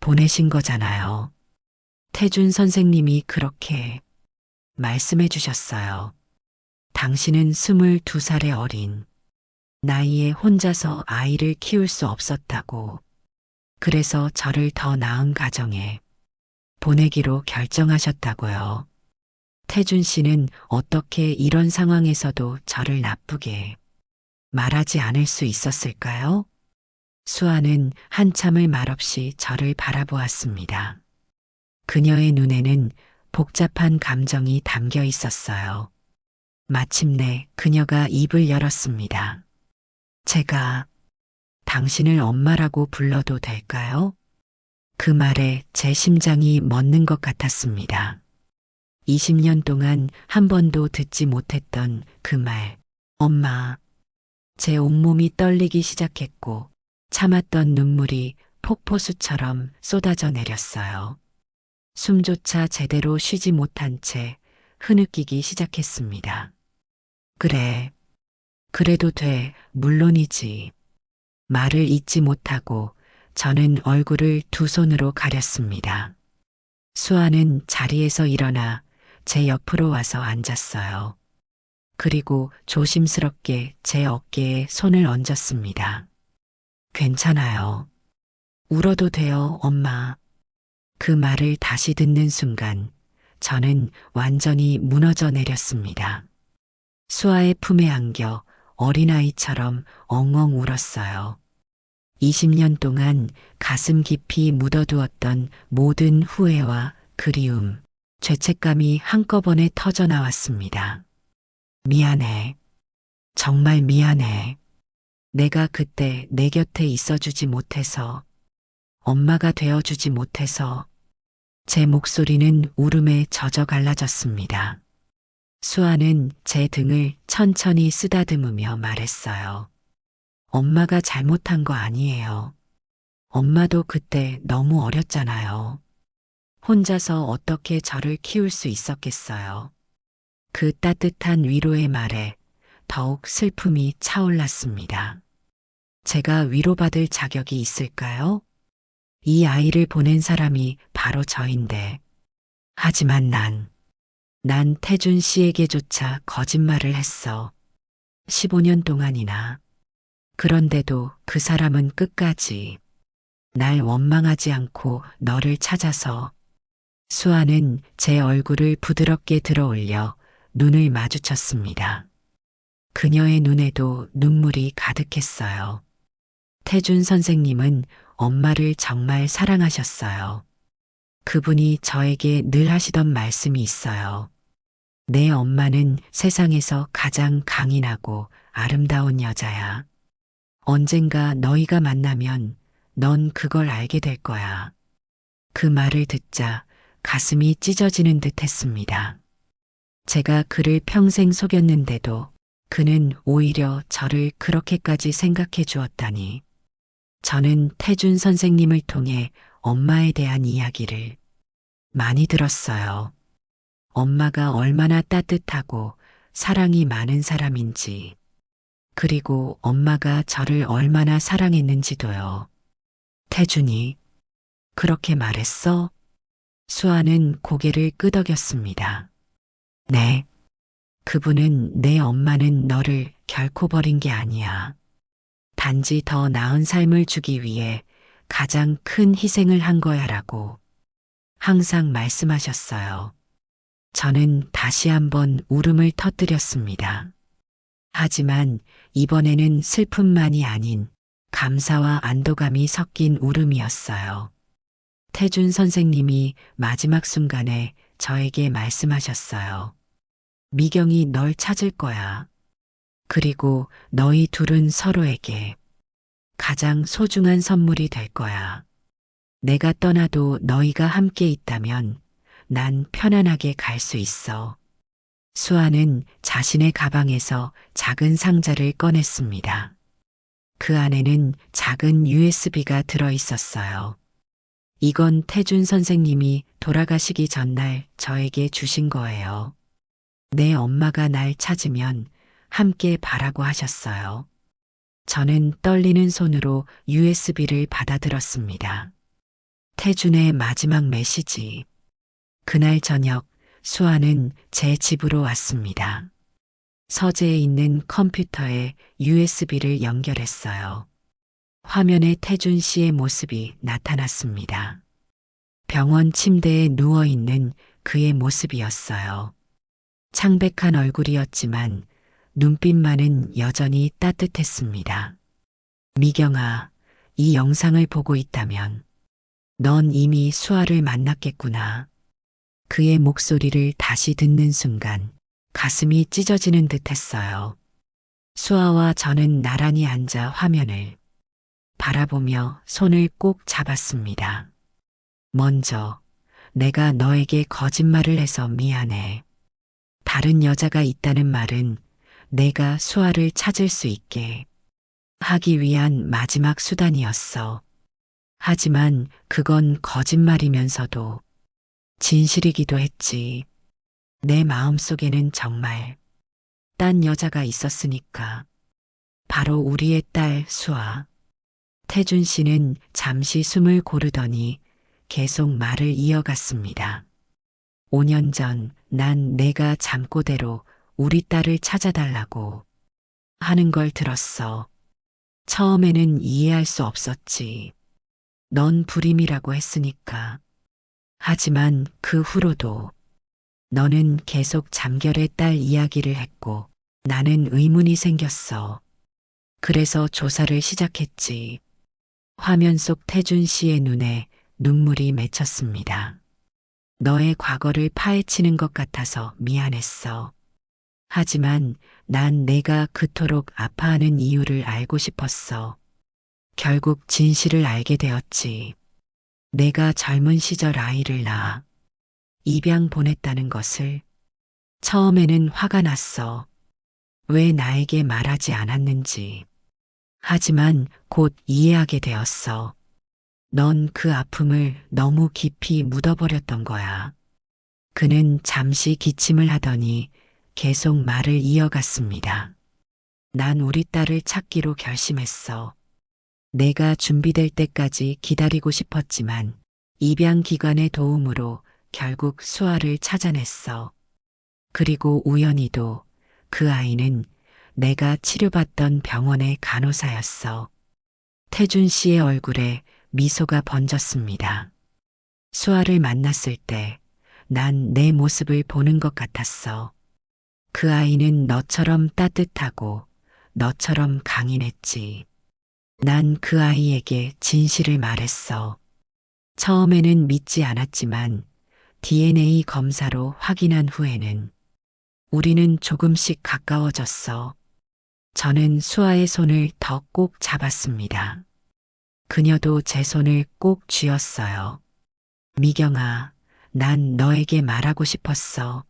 보내신 거잖아요. 태준 선생님이 그렇게 말씀해 주셨어요. 당신은 22살의 어린 나이에 혼자서 아이를 키울 수 없었다고. 그래서 저를 더 나은 가정에 보내기로 결정하셨다고요. 태준 씨는 어떻게 이런 상황에서도 저를 나쁘게 말하지 않을 수 있었을까요? 수아는 한참을 말없이 저를 바라보았습니다. 그녀의 눈에는 복잡한 감정이 담겨 있었어요. 마침내 그녀가 입을 열었습니다. 제가 당신을 엄마라고 불러도 될까요? 그 말에 제 심장이 멎는 것 같았습니다. 20년 동안 한 번도 듣지 못했던 그 말, 엄마. 제 온몸이 떨리기 시작했고 참았던 눈물이 폭포수처럼 쏟아져 내렸어요. 숨조차 제대로 쉬지 못한 채 흐느끼기 시작했습니다. 그래, 그래도 돼, 물론이지. 말을 잇지 못하고 저는 얼굴을 두 손으로 가렸습니다. 수아는 자리에서 일어나 제 옆으로 와서 앉았어요. 그리고 조심스럽게 제 어깨에 손을 얹었습니다. 괜찮아요. 울어도 돼요, 엄마. 그 말을 다시 듣는 순간 저는 완전히 무너져 내렸습니다. 수아의 품에 안겨 어린아이처럼 엉엉 울었어요. 20년 동안 가슴 깊이 묻어두었던 모든 후회와 그리움, 죄책감이 한꺼번에 터져 나왔습니다. 미안해. 정말 미안해. 내가 그때 내 곁에 있어주지 못해서, 엄마가 되어주지 못해서, 제 목소리는 울음에 젖어 갈라졌습니다. 수아는 제 등을 천천히 쓰다듬으며 말했어요. 엄마가 잘못한 거 아니에요. 엄마도 그때 너무 어렸잖아요. 혼자서 어떻게 저를 키울 수 있었겠어요. 그 따뜻한 위로의 말에 더욱 슬픔이 차올랐습니다. 제가 위로받을 자격이 있을까요? 이 아이를 보낸 사람이 바로 저인데. 하지만 난 태준 씨에게조차 거짓말을 했어. 15년 동안이나. 그런데도 그 사람은 끝까지 날 원망하지 않고 너를 찾아서. 수아는 제 얼굴을 부드럽게 들어올려 눈을 마주쳤습니다. 그녀의 눈에도 눈물이 가득했어요. 태준 선생님은 엄마를 정말 사랑하셨어요. 그분이 저에게 늘 하시던 말씀이 있어요. 내 엄마는 세상에서 가장 강인하고 아름다운 여자야. 언젠가 너희가 만나면 넌 그걸 알게 될 거야. 그 말을 듣자 가슴이 찢어지는 듯 했습니다. 제가 그를 평생 속였는데도 그는 오히려 저를 그렇게까지 생각해 주었다니. 저는 태준 선생님을 통해 엄마에 대한 이야기를 많이 들었어요. 엄마가 얼마나 따뜻하고 사랑이 많은 사람인지, 그리고 엄마가 저를 얼마나 사랑했는지도요. 태준이 그렇게 말했어? 수아는 고개를 끄덕였습니다. 네. 그분은 내 엄마는 너를 결코 버린 게 아니야. 단지 더 나은 삶을 주기 위해 가장 큰 희생을 한 거야라고 항상 말씀하셨어요. 저는 다시 한번 울음을 터뜨렸습니다. 하지만 이번에는 슬픔만이 아닌 감사와 안도감이 섞인 울음이었어요. 태준 선생님이 마지막 순간에 저에게 말씀하셨어요. 미경이 널 찾을 거야. 그리고 너희 둘은 서로에게 가장 소중한 선물이 될 거야. 내가 떠나도 너희가 함께 있다면 난 편안하게 갈 수 있어. 수아는 자신의 가방에서 작은 상자를 꺼냈습니다. 그 안에는 작은 USB가 들어 있었어요. 이건 태준 선생님이 돌아가시기 전날 저에게 주신 거예요. 내 엄마가 날 찾으면 함께 바라고 하셨어요. 저는 떨리는 손으로 USB를 받아들었습니다. 태준의 마지막 메시지. 그날 저녁 수아는 제 집으로 왔습니다. 서재에 있는 컴퓨터에 USB를 연결했어요. 화면에 태준 씨의 모습이 나타났습니다. 병원 침대에 누워있는 그의 모습이었어요. 창백한 얼굴이었지만 눈빛만은 여전히 따뜻했습니다. 미경아, 이 영상을 보고 있다면 넌 이미 수아를 만났겠구나. 그의 목소리를 다시 듣는 순간 가슴이 찢어지는 듯 했어요. 수아와 저는 나란히 앉아 화면을 바라보며 손을 꼭 잡았습니다. 먼저, 내가 너에게 거짓말을 해서 미안해. 다른 여자가 있다는 말은 내가 수아를 찾을 수 있게 하기 위한 마지막 수단이었어. 하지만 그건 거짓말이면서도 진실이기도 했지. 내 마음속에는 정말 딴 여자가 있었으니까. 바로 우리의 딸 수아. 태준 씨는 잠시 숨을 고르더니 계속 말을 이어갔습니다. 5년 전 난 내가 잠꼬대로 우리 딸을 찾아달라고 하는 걸 들었어. 처음에는 이해할 수 없었지. 넌 불임이라고 했으니까. 하지만 그 후로도 너는 계속 잠결의 딸 이야기를 했고 나는 의문이 생겼어. 그래서 조사를 시작했지. 화면 속 태준 씨의 눈에 눈물이 맺혔습니다. 너의 과거를 파헤치는 것 같아서 미안했어. 하지만 난 내가 그토록 아파하는 이유를 알고 싶었어. 결국 진실을 알게 되었지. 내가 젊은 시절 아이를 낳아 입양 보냈다는 것을. 처음에는 화가 났어. 왜 나에게 말하지 않았는지. 하지만 곧 이해하게 되었어. 넌 그 아픔을 너무 깊이 묻어버렸던 거야. 그는 잠시 기침을 하더니 계속 말을 이어갔습니다. 난 우리 딸을 찾기로 결심했어. 내가 준비될 때까지 기다리고 싶었지만 입양 기관의 도움으로 결국 수아를 찾아냈어. 그리고 우연히도 그 아이는 내가 치료받던 병원의 간호사였어. 태준 씨의 얼굴에 미소가 번졌습니다. 수아를 만났을 때 난 내 모습을 보는 것 같았어. 그 아이는 너처럼 따뜻하고 너처럼 강인했지. 난 그 아이에게 진실을 말했어. 처음에는 믿지 않았지만 DNA 검사로 확인한 후에는 우리는 조금씩 가까워졌어. 저는 수아의 손을 더 꼭 잡았습니다. 그녀도 제 손을 꼭 쥐었어요. 미경아, 난 너에게 말하고 싶었어.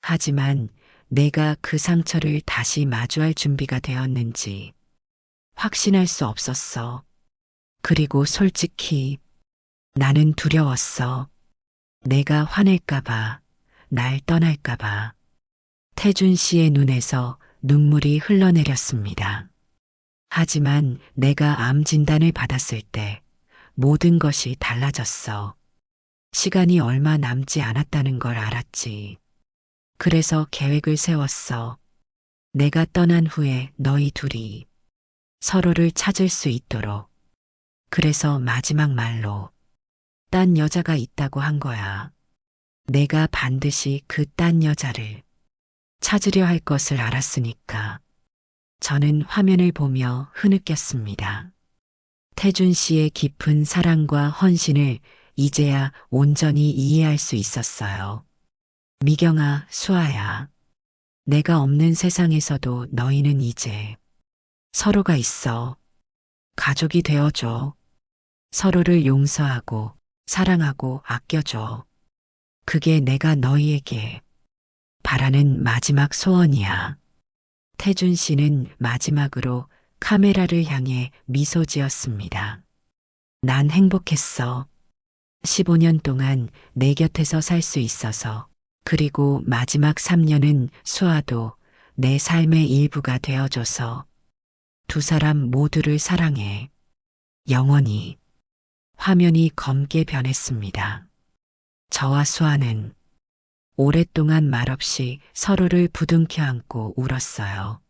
하지만 내가 그 상처를 다시 마주할 준비가 되었는지 확신할 수 없었어. 그리고 솔직히 나는 두려웠어. 내가 화낼까봐, 날 떠날까봐. 태준 씨의 눈에서 눈물이 흘러내렸습니다. 하지만 내가 암 진단을 받았을 때 모든 것이 달라졌어. 시간이 얼마 남지 않았다는 걸 알았지. 그래서 계획을 세웠어. 내가 떠난 후에 너희 둘이 서로를 찾을 수 있도록. 그래서 마지막 말로 딴 여자가 있다고 한 거야. 내가 반드시 그 딴 여자를 찾으려 할 것을 알았으니까. 저는 화면을 보며 흐느꼈습니다. 태준 씨의 깊은 사랑과 헌신을 이제야 온전히 이해할 수 있었어요. 미경아, 수아야. 내가 없는 세상에서도 너희는 이제 서로가 있어. 가족이 되어줘. 서로를 용서하고 사랑하고 아껴줘. 그게 내가 너희에게 바라는 마지막 소원이야. 태준 씨는 마지막으로 카메라를 향해 미소 지었습니다. 난 행복했어. 15년 동안 내 곁에서 살 수 있어서. 그리고 마지막 3년은 수아도 내 삶의 일부가 되어줘서. 두 사람 모두를 사랑해. 영원히. 화면이 검게 변했습니다. 저와 수아는 오랫동안 말없이 서로를 부둥켜 안고 울었어요.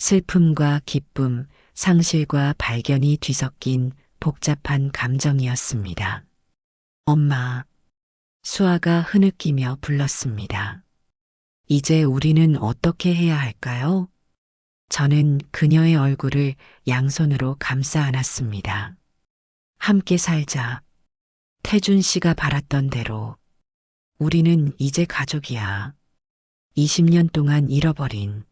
슬픔과 기쁨, 상실과 발견이 뒤섞인 복잡한 감정이었습니다. 엄마, 수아가 흐느끼며 불렀습니다. 이제 우리는 어떻게 해야 할까요? 저는 그녀의 얼굴을 양손으로 감싸 안았습니다. 함께 살자. 태준 씨가 바랐던 대로. 우리는 이제 가족이야. 20년 동안 잃어버린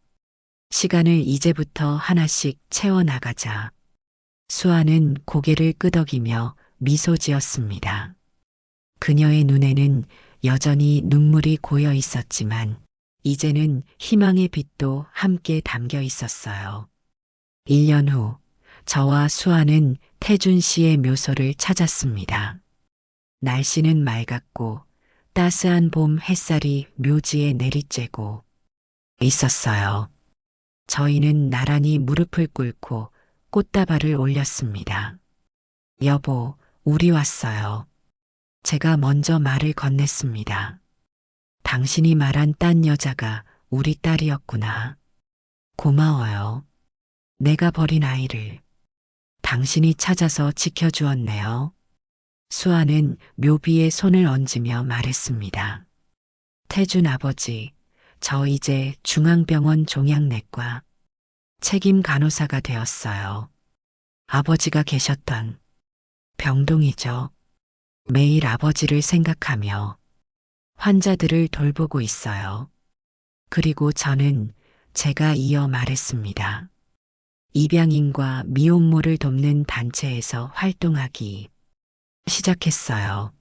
시간을 이제부터 하나씩 채워나가자. 수아는 고개를 끄덕이며 미소 지었습니다. 그녀의 눈에는 여전히 눈물이 고여 있었지만 이제는 희망의 빛도 함께 담겨 있었어요. 1년 후 저와 수아는 태준 씨의 묘소를 찾았습니다. 날씨는 맑았고 따스한 봄 햇살이 묘지에 내리쬐고 있었어요. 저희는 나란히 무릎을 꿇고 꽃다발을 올렸습니다. 여보, 우리 왔어요. 제가 먼저 말을 건넸습니다. 당신이 말한 딴 여자가 우리 딸이었구나. 고마워요. 내가 버린 아이를 당신이 찾아서 지켜주었네요. 수아는 묘비에 손을 얹으며 말했습니다. 태준 아버지, 저 이제 중앙병원 종양내과 책임 간호사가 되었어요. 아버지가 계셨던 병동이죠. 매일 아버지를 생각하며 환자들을 돌보고 있어요. 그리고 저는 제가 이어 말했습니다. 입양인과 미혼모를 돕는 단체에서 활동하기 시작했어요.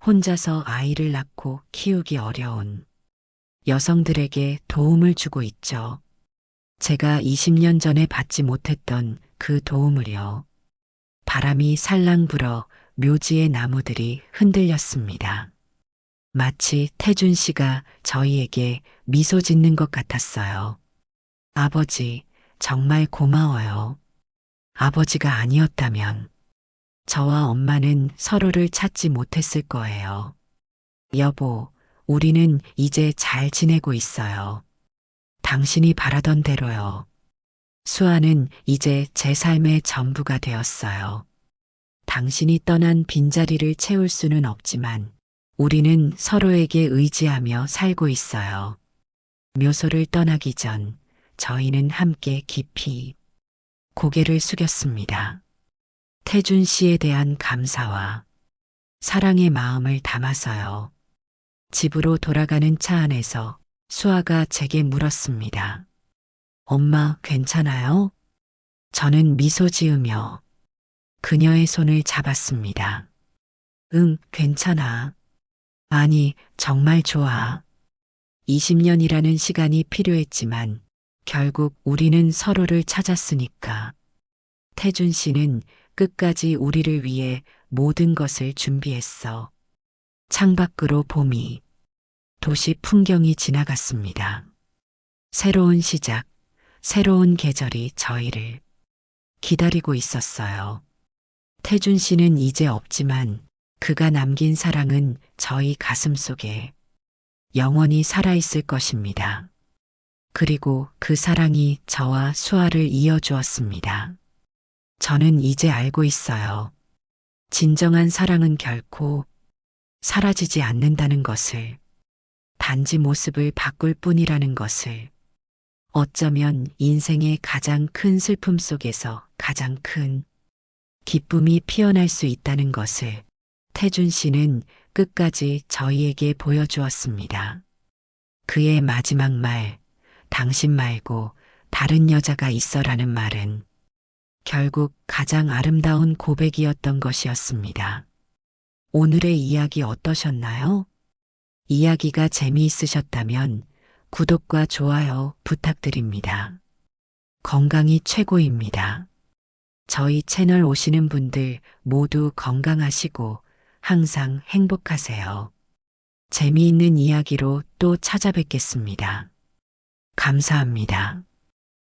혼자서 아이를 낳고 키우기 어려운 여성들에게 도움을 주고 있죠. 제가 20년 전에 받지 못했던 그 도움을요. 바람이 살랑 불어 묘지의 나무들이 흔들렸습니다. 마치 태준 씨가 저희에게 미소 짓는 것 같았어요. 아버지, 정말 고마워요. 아버지가 아니었다면 저와 엄마는 서로를 찾지 못했을 거예요. 여보, 우리는 이제 잘 지내고 있어요. 당신이 바라던 대로요. 수아는 이제 제 삶의 전부가 되었어요. 당신이 떠난 빈자리를 채울 수는 없지만 우리는 서로에게 의지하며 살고 있어요. 묘소를 떠나기 전 저희는 함께 깊이 고개를 숙였습니다. 태준 씨에 대한 감사와 사랑의 마음을 담아서요. 집으로 돌아가는 차 안에서 수아가 제게 물었습니다. 엄마, 괜찮아요? 저는 미소 지으며 그녀의 손을 잡았습니다. 응, 괜찮아. 아니, 정말 좋아. 20년이라는 시간이 필요했지만 결국 우리는 서로를 찾았으니까. 태준 씨는 끝까지 우리를 위해 모든 것을 준비했어. 창밖으로 봄이, 도시 풍경이 지나갔습니다. 새로운 시작, 새로운 계절이 저희를 기다리고 있었어요. 태준 씨는 이제 없지만 그가 남긴 사랑은 저희 가슴 속에 영원히 살아있을 것입니다. 그리고 그 사랑이 저와 수아를 이어주었습니다. 저는 이제 알고 있어요. 진정한 사랑은 결코 사라지지 않는다는 것을, 단지 모습을 바꿀 뿐이라는 것을, 어쩌면 인생의 가장 큰 슬픔 속에서 가장 큰 기쁨이 피어날 수 있다는 것을 태준 씨는 끝까지 저희에게 보여주었습니다. 그의 마지막 말, 당신 말고 다른 여자가 있어라는 말은 결국 가장 아름다운 고백이었던 것이었습니다. 오늘의 이야기 어떠셨나요? 이야기가 재미있으셨다면 구독과 좋아요 부탁드립니다. 건강이 최고입니다. 저희 채널 오시는 분들 모두 건강하시고 항상 행복하세요. 재미있는 이야기로 또 찾아뵙겠습니다. 감사합니다.